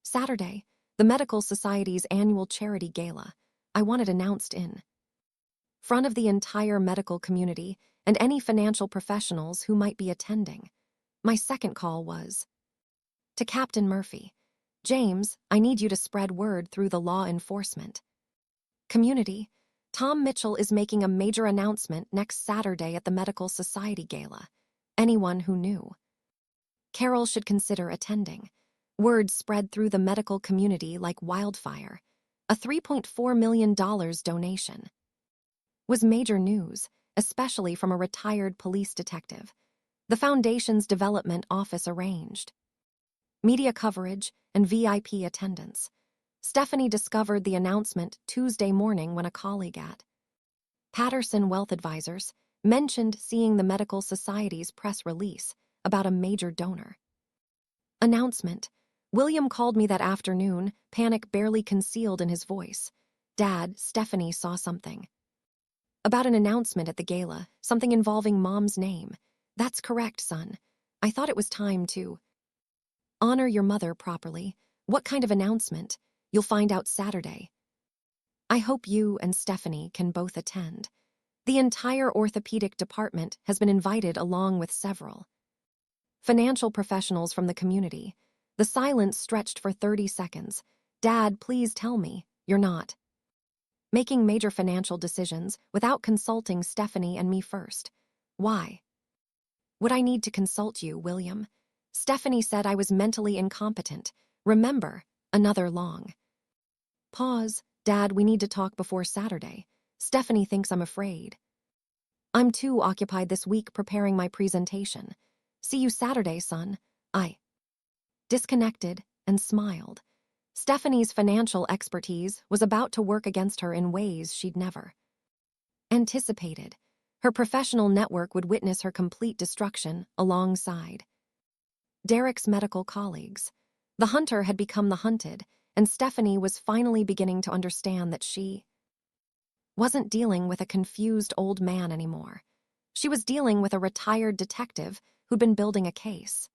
Saturday, the Medical Society's annual charity gala. I want it announced in front of the entire medical community and any financial professionals who might be attending. My second call was to Captain Murphy. James, I need you to spread word through the law enforcement community. Tom Mitchell is making a major announcement next Saturday at the Medical Society Gala. Anyone who knew Carol should consider attending. Word spread through the medical community like wildfire. A $3.4 million donation was major news, especially from a retired police detective. The foundation's development office arranged media coverage and VIP attendance. Stephanie discovered the announcement Tuesday morning when a colleague at Patterson Wealth Advisors mentioned seeing the Medical Society's press release about a major donor announcement. William called me that afternoon, panic barely concealed in his voice. Dad, Stephanie saw something about an announcement at the gala, something involving Mom's name. That's correct, son. I thought it was time to honor your mother properly. What kind of announcement? You'll find out Saturday. I hope you and Stephanie can both attend. The entire orthopedic department has been invited along with several financial professionals from the community. The silence stretched for 30 seconds. Dad, please tell me, you're not making major financial decisions without consulting Stephanie and me first. Why would I need to consult you, William? Stephanie said I was mentally incompetent. Remember, another long pause. Dad, we need to talk before Saturday. Stephanie thinks I'm afraid. I'm too occupied this week preparing my presentation. See you Saturday, son. I disconnected and smiled. Stephanie's financial expertise was about to work against her in ways she'd never anticipated. Her professional network would witness her complete destruction alongside Derek's medical colleagues. The hunter had become the hunted, and Stephanie was finally beginning to understand that she wasn't dealing with a confused old man anymore. She was dealing with a retired detective who'd been building a case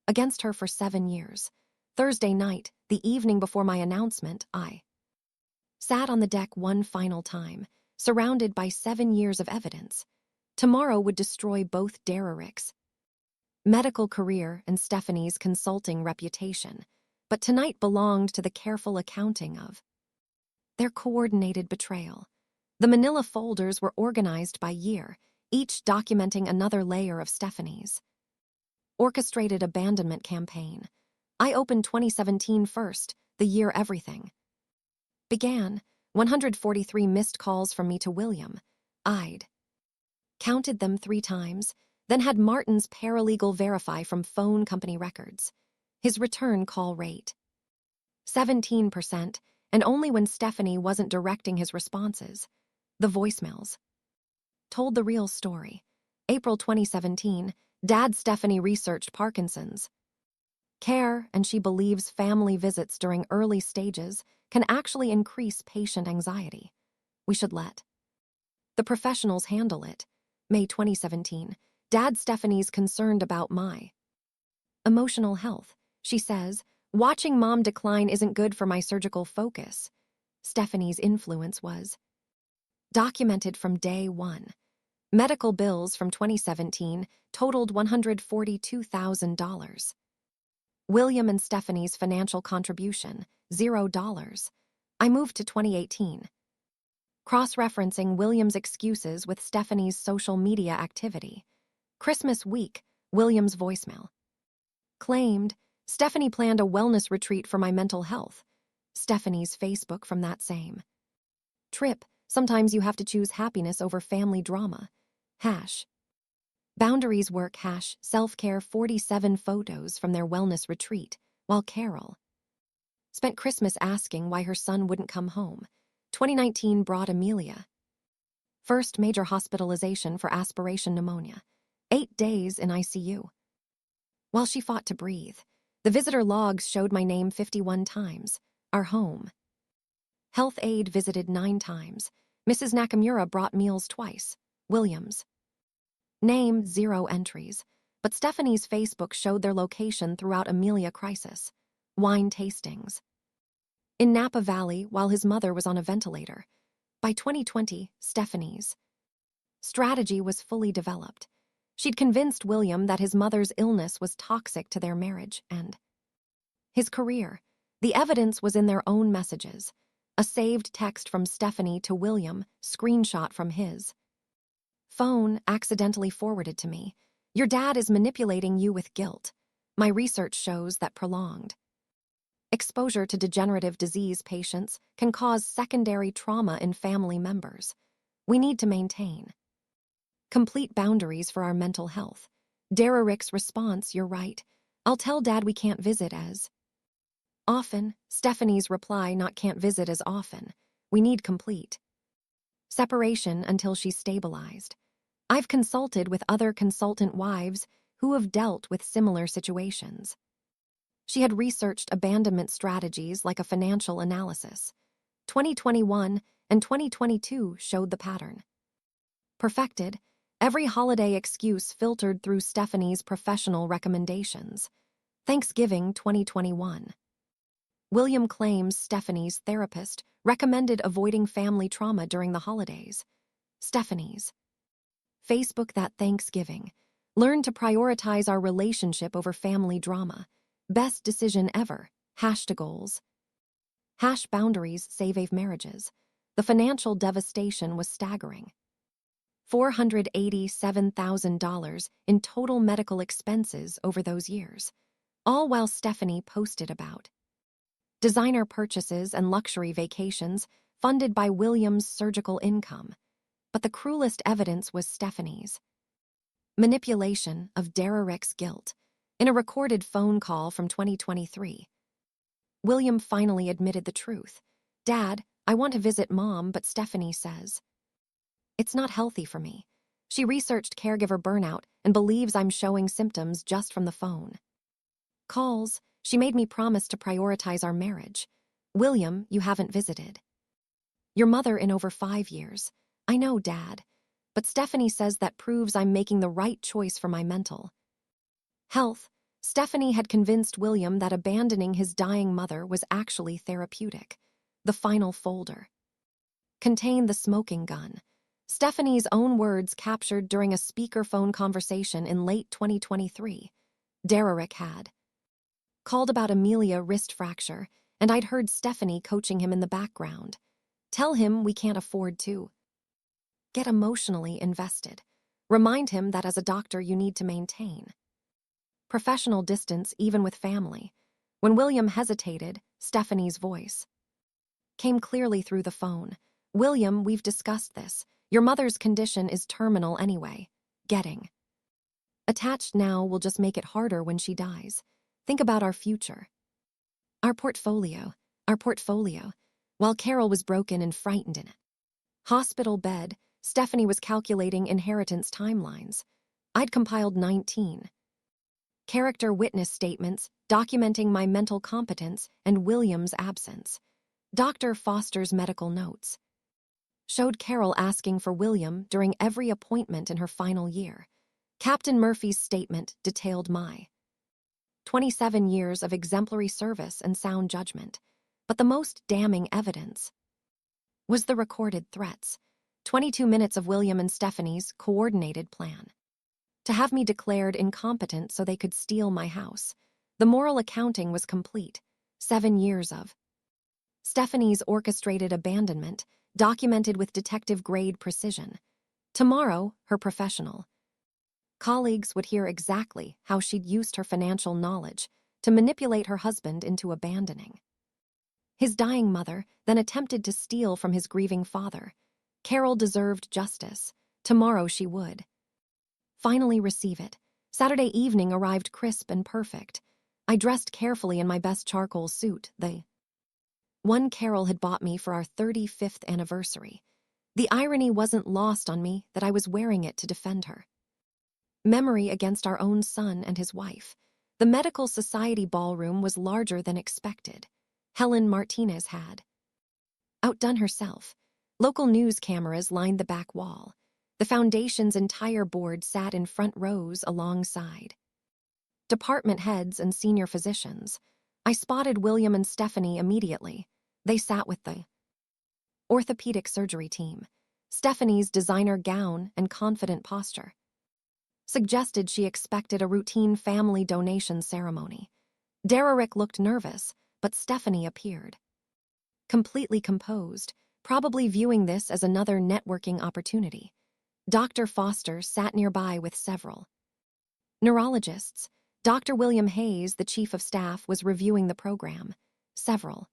against her for 7 years. Thursday night, the evening before my announcement, I sat on the deck one final time, surrounded by 7 years of evidence. Tomorrow would destroy both Derrick's medical career and Stephanie's consulting reputation, but tonight belonged to the careful accounting of their coordinated betrayal. The manila folders were organized by year, each documenting another layer of Stephanie's orchestrated abandonment campaign. I opened 2017 first, the year everything began. 143 missed calls from me to William. I'd counted them 3 times, then had Martin's paralegal verify from phone company records. His return call rate 17%, and only when Stephanie wasn't directing his responses. The voicemails told the real story. April 2017, Dad Stephanie researched Parkinson's care, and she believes family visits during early stages can actually increase patient anxiety. We should let the professionals handle it. May 2017, Dad Stephanie's concerned about my emotional health. She says, watching Mom decline isn't good for my surgical focus. Stephanie's influence was documented from day one. Medical bills from 2017 totaled $142,000. William and Stephanie's financial contribution, $0. I moved to 2018. Cross-referencing William's excuses with Stephanie's social media activity. Christmas week, William's voicemail claimed, Stephanie planned a wellness retreat for my mental health. Stephanie's Facebook from that same trip, sometimes you have to choose happiness over family drama. Boundaries work. Self-care. 47 photos from their wellness retreat, while Carol spent Christmas asking why her son wouldn't come home. 2019 brought Amelia first major hospitalization for aspiration pneumonia. 8 days in ICU. While she fought to breathe, the visitor logs showed my name 51 times. Our home health aide visited 9 times. Mrs. Nakamura brought meals twice. Williams name 0 entries, but Stephanie's Facebook showed their location throughout Amelia crisis. Wine tastings in Napa Valley while his mother was on a ventilator. By 2020, Stephanie's strategy was fully developed. She'd convinced William that his mother's illness was toxic to their marriage and his career. The evidence was in their own messages. A saved text from Stephanie to William, screenshot from his phone, accidentally forwarded to me. Your dad is manipulating you with guilt. My research shows that prolonged exposure to degenerative disease patients can cause secondary trauma in family members. We need to maintain complete boundaries for our mental health. Derrick's response, you're right. I'll tell Dad we can't visit as often. Stephanie's reply, not can't visit as often. We need complete separation until she's stabilized. I've consulted with other consultant wives who have dealt with similar situations. She had researched abandonment strategies like a financial analysis. 2021 and 2022 showed the pattern. Perfected, every holiday excuse filtered through Stephanie's professional recommendations. Thanksgiving 2021. William claims Stephanie's therapist recommended avoiding family trauma during the holidays. Stephanie's Facebook that Thanksgiving. Learn to prioritize our relationship over family drama. Best decision ever. #goals. #boundaries save marriages. The financial devastation was staggering. $487,000 in total medical expenses over those years, all while Stephanie posted about designer purchases and luxury vacations funded by William's surgical income. But the cruelest evidence was Stephanie's manipulation of Derrick's guilt. In a recorded phone call from 2023, William finally admitted the truth. Dad, I want to visit Mom, but Stephanie says it's not healthy for me. She researched caregiver burnout and believes I'm showing symptoms just from the phone calls. She made me promise to prioritize our marriage. William, you haven't visited your mother in over 5 years. I know, Dad, but Stephanie says that proves I'm making the right choice for my mental health. Stephanie had convinced William that abandoning his dying mother was actually therapeutic. The final folder contained the smoking gun, Stephanie's own words captured during a speakerphone conversation in late 2023. Derrick had called about Amelia wrist fracture, and I'd heard Stephanie coaching him in the background. Tell him we can't afford to get emotionally invested. Remind him that as a doctor you need to maintain professional distance even with family. When William hesitated, Stephanie's voice came clearly through the phone. William, we've discussed this. Your mother's condition is terminal anyway. Getting attached now will just make it harder when she dies. Think about our future. Our portfolio. While Carol was broken and frightened in it hospital bed, Stephanie was calculating inheritance timelines. I'd compiled 19 character witness statements documenting my mental competence and William's absence. Dr. Foster's medical notes showed Carol asking for William during every appointment in her final year. Captain Murphy's statement detailed my 27 years of exemplary service and sound judgment. But the most damning evidence was the recorded threats. 22 minutes of William and Stephanie's coordinated plan to have me declared incompetent so they could steal my house. The moral accounting was complete. 7 years of Stephanie's orchestrated abandonment, documented with detective-grade precision. Tomorrow, her professional colleagues would hear exactly how she'd used her financial knowledge to manipulate her husband into abandoning his dying mother, then attempted to steal from his grieving father. Carol deserved justice. Tomorrow she would finally receive it. Saturday evening arrived crisp and perfect. I dressed carefully in my best charcoal suit, the one Carol had bought me for our 35th anniversary. The irony wasn't lost on me that I was wearing it to defend her memory against our own son and his wife. The medical society ballroom was larger than expected. Helen Martinez had outdone herself. Local news cameras lined the back wall. The foundation's entire board sat in front rows alongside department heads and senior physicians. I spotted William and Stephanie immediately. They sat with the orthopedic surgery team. Stephanie's designer gown and confident posture suggested she expected a routine family donation ceremony. Derrick looked nervous, but Stephanie appeared completely composed, probably viewing this as another networking opportunity. Dr. Foster sat nearby with several neurologists. Dr. William Hayes, the chief of staff, was reviewing the program. Several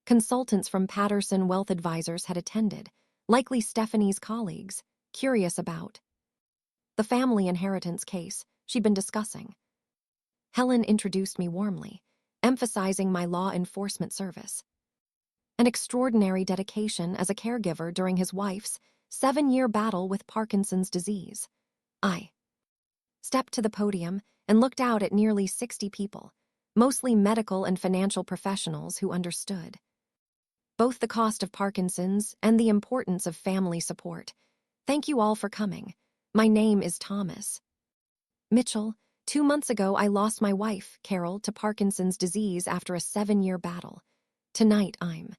consultants from Patterson Wealth Advisors had attended, likely Stephanie's colleagues, curious about the family inheritance case she'd been discussing. Helen introduced me warmly, emphasizing my law enforcement service. An extraordinary dedication as a caregiver during his wife's 7-year battle with Parkinson's disease. I stepped to the podium and looked out at nearly 60 people, mostly medical and financial professionals who understood both the cost of Parkinson's and the importance of family support. Thank you all for coming. My name is Thomas Mitchell. 2 months ago, I lost my wife, Carol, to Parkinson's disease after a 7-year battle. Tonight, I'm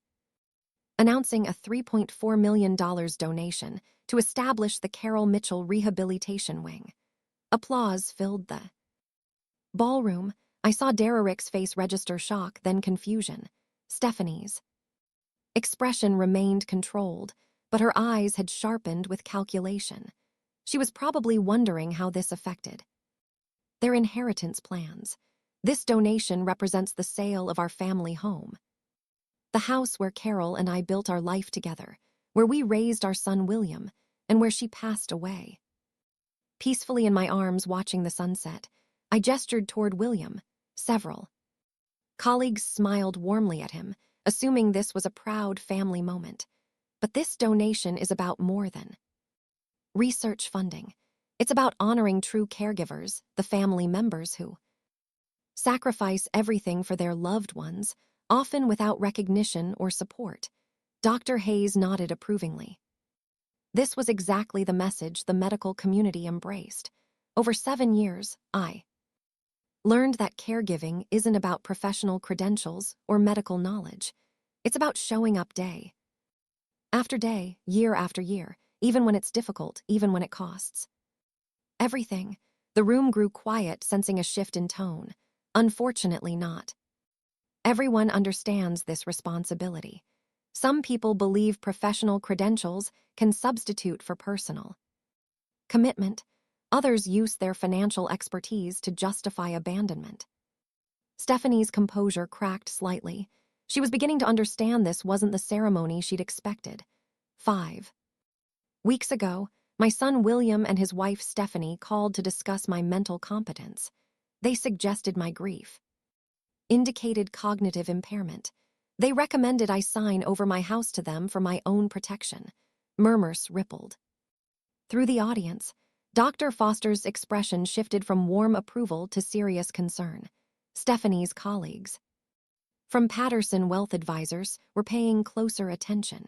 announcing a $3.4 million donation to establish the Carol Mitchell Rehabilitation Wing. Applause filled the ballroom. I saw Derrick's face register shock, then confusion. Stephanie's expression remained controlled, but her eyes had sharpened with calculation. She was probably wondering how this affected their inheritance plans. This donation represents the sale of our family home. The house where Carol and I built our life together, where we raised our son William, and where she passed away. Peacefully in my arms watching the sunset, I gestured toward William. Several colleagues smiled warmly at him, assuming this was a proud family moment. But this donation is about more than research funding. It's about honoring true caregivers, the family members who sacrifice everything for their loved ones, often without recognition or support. Dr. Hayes nodded approvingly. This was exactly the message the medical community embraced. Over 7 years, I Learned that caregiving isn't about professional credentials or medical knowledge. It's about showing up day after day, year after year, even when it's difficult, even when it costs. Everything. The room grew quiet, sensing a shift in tone. Unfortunately not. Everyone understands this responsibility. Some people believe professional credentials can substitute for personal commitment. Others use their financial expertise to justify abandonment. Stephanie's composure cracked slightly. She was beginning to understand this wasn't the ceremony she'd expected. 5 weeks ago, my son William and his wife Stephanie called to discuss my mental competence. They suggested my grief indicated cognitive impairment. They recommended I sign over my house to them for my own protection. Murmurs rippled through the audience. Dr. Foster's expression shifted from warm approval to serious concern. Stephanie's colleagues from Patterson Wealth Advisors were paying closer attention.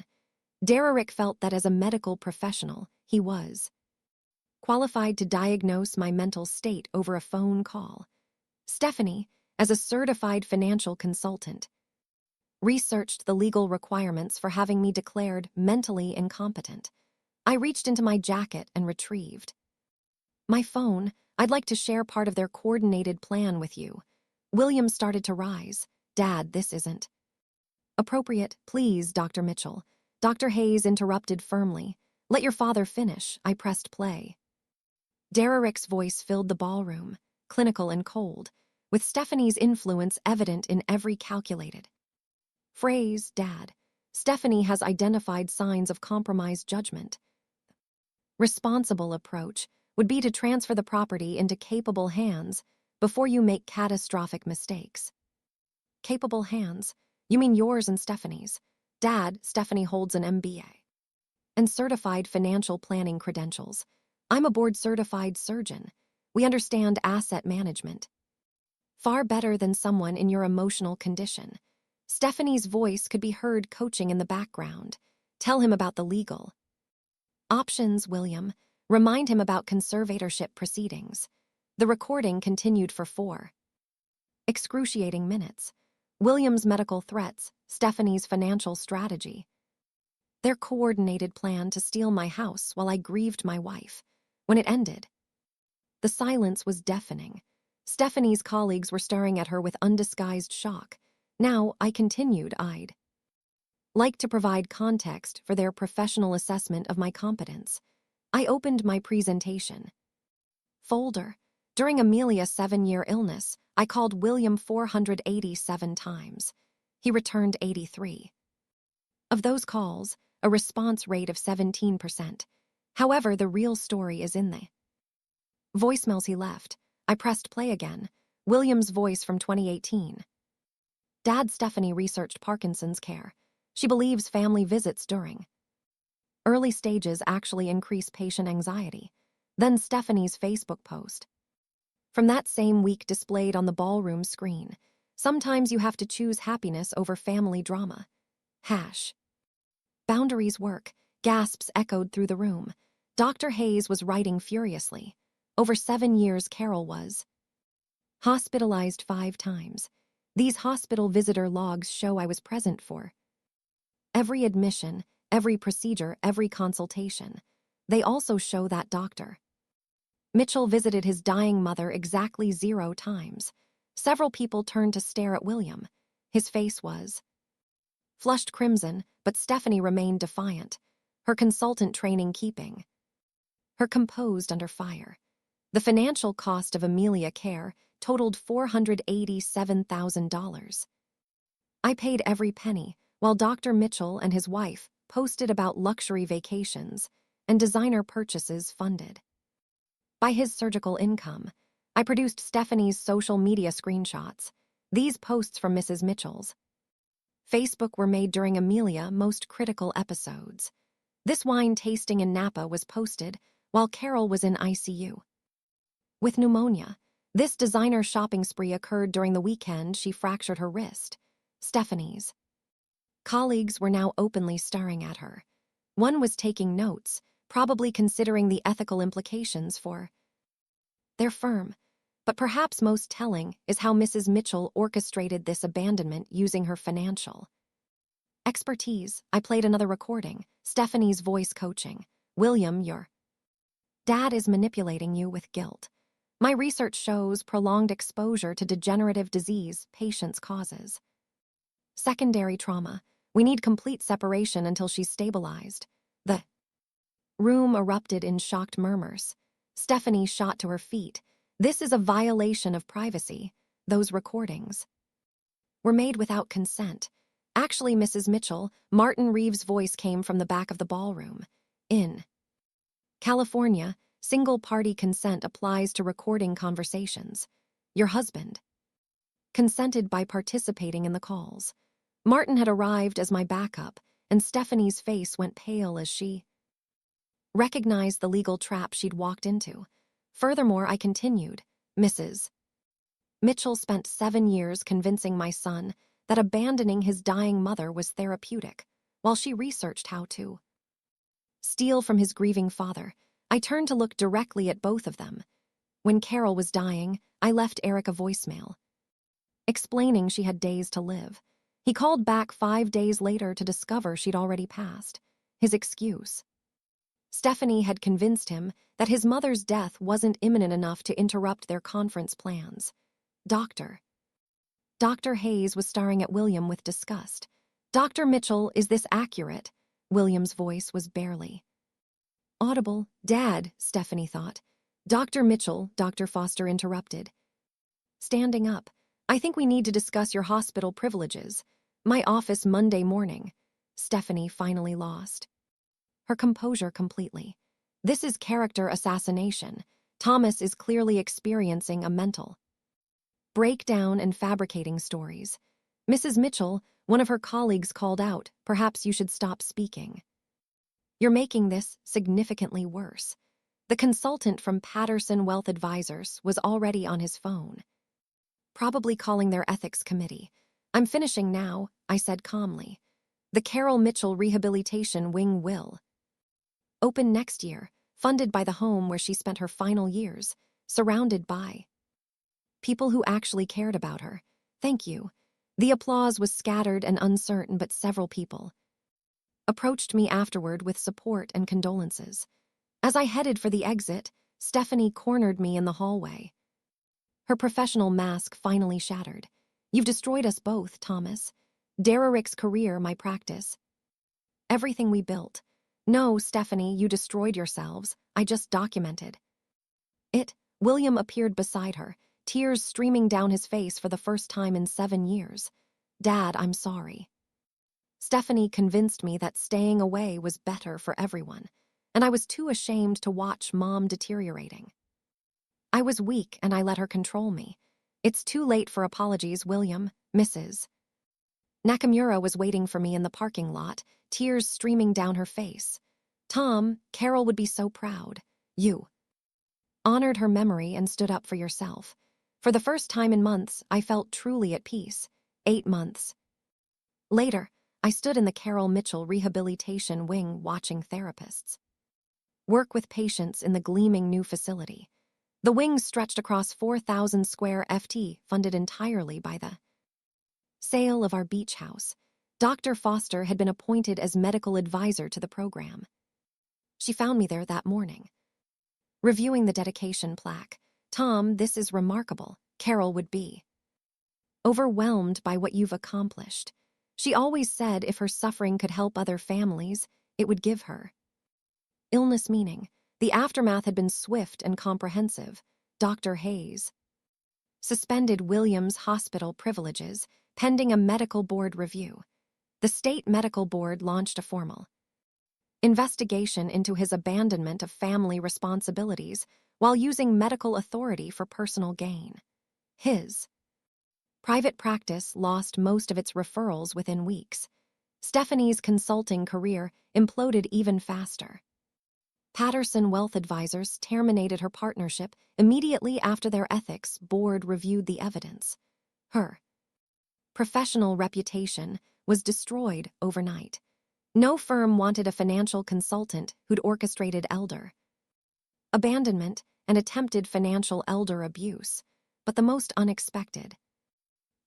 Derrick felt that as a medical professional, he was qualified to diagnose my mental state over a phone call. Stephanie, as a certified financial consultant, researched the legal requirements for having me declared mentally incompetent. I reached into my jacket and retrieved my phone. I'd like to share part of their coordinated plan with you. William started to rise. Dad, this isn't appropriate. Please, Dr. Mitchell. Dr. Hayes interrupted firmly. Let your father finish. I pressed play. Derrick's voice filled the ballroom, clinical and cold, with Stephanie's influence evident in every calculated phrase. Dad, Stephanie has identified signs of compromised judgment. Responsible approach would be to transfer the property into capable hands before you make catastrophic mistakes. Capable hands? You mean yours and Stephanie's? Dad, Stephanie holds an MBA and certified financial planning credentials. I'm a board-certified surgeon. We understand asset management far better than someone in your emotional condition. Stephanie's voice could be heard coaching in the background. Tell him about the legal options, William. Remind him about conservatorship proceedings. The recording continued for 4 excruciating minutes. William's medical threats, Stephanie's financial strategy, their coordinated plan to steal my house while I grieved my wife. When it ended, the silence was deafening. Stephanie's colleagues were staring at her with undisguised shock. Now, I continued, I'd like to provide context for their professional assessment of my competence. I opened my presentation folder. During Amelia's 7-year illness, I called William 487 times. He returned 83. Of those calls, a response rate of 17%. However, the real story is in the voicemails he left. I pressed play again. William's voice from 2018. Dad, Stephanie researched Parkinson's care. She believes family visits during early stages actually increase patient anxiety. Then Stephanie's Facebook post from that same week displayed on the ballroom screen. Sometimes you have to choose happiness over family drama. Boundaries work. Gasps echoed through the room. Dr. Hayes was writing furiously. Over 7 years, Carol was hospitalized 5 times. These hospital visitor logs show I was present for every admission, every procedure, every consultation. They also show that Dr. Mitchell visited his dying mother exactly 0 times. Several people turned to stare at William. His face was flushed crimson, but Stephanie remained defiant, her consultant training keeping her composed under fire. The financial cost of Amelia Care totaled $487,000. I paid every penny, while Dr. Mitchell and his wife posted about luxury vacations and designer purchases funded by his surgical income. I produced Stephanie's social media screenshots. These posts from Mrs. Mitchell's Facebook were made during Amelia's most critical episodes. This wine tasting in Napa was posted while Carol was in ICU with pneumonia. This designer shopping spree occurred during the weekend she fractured her wrist. Stephanie's colleagues were now openly staring at her. One was taking notes, probably considering the ethical implications for their firm. But perhaps most telling is how Mrs. Mitchell orchestrated this abandonment using her financial expertise. I played another recording, Stephanie's voice coaching. William, your dad is manipulating you with guilt. My research shows prolonged exposure to degenerative disease patients causes secondary trauma. We need complete separation until she's stabilized. The room erupted in shocked murmurs. Stephanie shot to her feet. This is a violation of privacy. Those recordings were made without consent. Actually, Mrs. Mitchell, Martin Reeves' voice came from the back of the ballroom. In California, single-party consent applies to recording conversations. Your husband consented by participating in the calls. Martin had arrived as my backup, and Stephanie's face went pale as she recognized the legal trap she'd walked into. Furthermore, I continued, Mrs. Mitchell spent 7 years convincing my son that abandoning his dying mother was therapeutic, while she researched how to steal from his grieving father. I turned to look directly at both of them. When Carol was dying, I left Eric a voicemail, explaining she had days to live. He called back 5 days later to discover she'd already passed. His excuse: Stephanie had convinced him that his mother's death wasn't imminent enough to interrupt their conference plans. Dr. Hayes was staring at William with disgust. Dr. Mitchell, is this accurate? William's voice was barely audible. Dad, Stephanie thought. Dr. Mitchell, Dr. Foster interrupted, standing up. I think we need to discuss your hospital privileges. My office Monday morning. Stephanie finally lost her composure completely. This is character assassination. Thomas is clearly experiencing a mental breakdown and fabricating stories. Mrs. Mitchell, one of her colleagues, called out, perhaps you should stop speaking. You're making this significantly worse. The consultant from Patterson Wealth Advisors was already on his phone, probably calling their ethics committee. I'm finishing now, I said calmly. The Carol Mitchell Rehabilitation Wing will open next year, funded by the home where she spent her final years, surrounded by people who actually cared about her. Thank you. The applause was scattered and uncertain, but several people approached me afterward with support and condolences. As I headed for the exit, Stephanie cornered me in the hallway. Her professional mask finally shattered. You've destroyed us both, Thomas. Derek's career, my practice. Everything we built. No, Stephanie, you destroyed yourselves. I just documented it. William appeared beside her, tears streaming down his face for the first time in 7 years. Dad, I'm sorry. Stephanie convinced me that staying away was better for everyone, and I was too ashamed to watch Mom deteriorating. I was weak and I let her control me. It's too late for apologies, William. Mrs. Nakamura was waiting for me in the parking lot, tears streaming down her face. Tom, Carol would be so proud. You honored her memory and stood up for yourself. For the first time in months, I felt truly at peace. 8 months later, I stood in the Carol Mitchell Rehabilitation Wing watching therapists work with patients in the gleaming new facility. The wing stretched across 4,000 square ft, funded entirely by the sale of our beach house. Dr. Foster had been appointed as medical advisor to the program. She found me there that morning, reviewing the dedication plaque. Tom, this is remarkable. Carol would be overwhelmed by what you've accomplished. She always said if her suffering could help other families, it would give her illness meaning. The aftermath had been swift and comprehensive. Dr. Hayes suspended William's hospital privileges pending a medical board review. The state medical board launched a formal investigation into his abandonment of family responsibilities while using medical authority for personal gain. His private practice lost most of its referrals within weeks. Stephanie's consulting career imploded even faster. Patterson Wealth Advisors terminated her partnership immediately after their ethics board reviewed the evidence. Her professional reputation was destroyed overnight. No firm wanted a financial consultant who'd orchestrated elder abandonment and attempted financial elder abuse. but the most unexpected.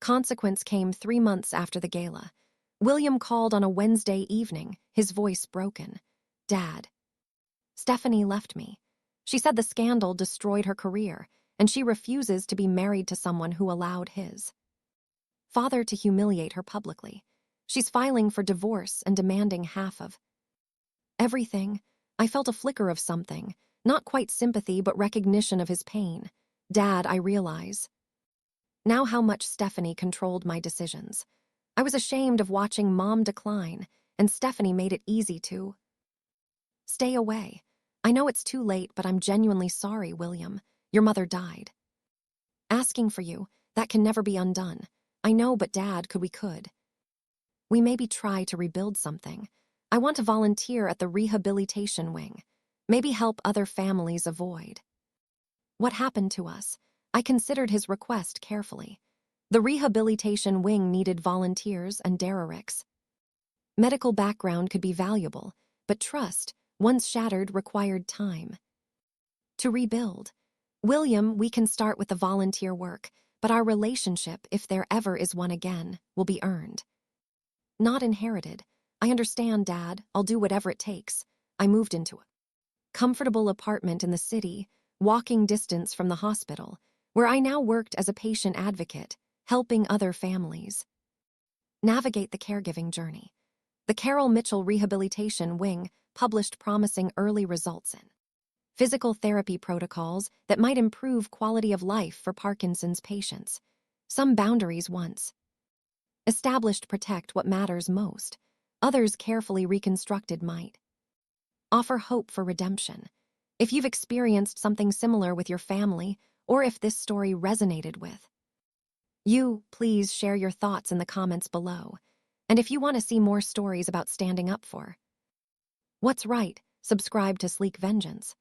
Consequence came 3 months after the gala. William called on a Wednesday evening, his voice broken. "Dad, Stephanie left me. She said the scandal destroyed her career, and she refuses to be married to someone who allowed his father to humiliate her publicly. She's filing for divorce and demanding half of everything." I felt a flicker of something, not quite sympathy but recognition of his pain. "Dad, I realize now how much Stephanie controlled my decisions. I was ashamed of watching Mom decline, and Stephanie made it easy to stay away. I know it's too late, but I'm genuinely sorry, William. Your mother died. Asking for you, that can never be undone. I know, but Dad, could we maybe try to rebuild something? I want to volunteer at the rehabilitation wing. Maybe help other families avoid what happened to us." I considered his request carefully. The rehabilitation wing needed volunteers and derelicts. Medical background could be valuable, but trust, once shattered, required time to rebuild. "William, we can start with the volunteer work, but our relationship, if there ever is one again, will be earned, not inherited." "I understand, Dad. I'll do whatever it takes." I moved into a comfortable apartment in the city, walking distance from the hospital, where I now worked as a patient advocate, helping other families navigate the caregiving journey. The Carol Mitchell Rehabilitation Wing published promising early results in physical therapy protocols that might improve quality of life for Parkinson's patients. Some boundaries once established protect what matters most. Others carefully reconstructed might offer hope for redemption. If you've experienced something similar with your family, or if this story resonated with you, please share your thoughts in the comments below. And if you want to see more stories about standing up for what's right, subscribe to Sleek Vengeance.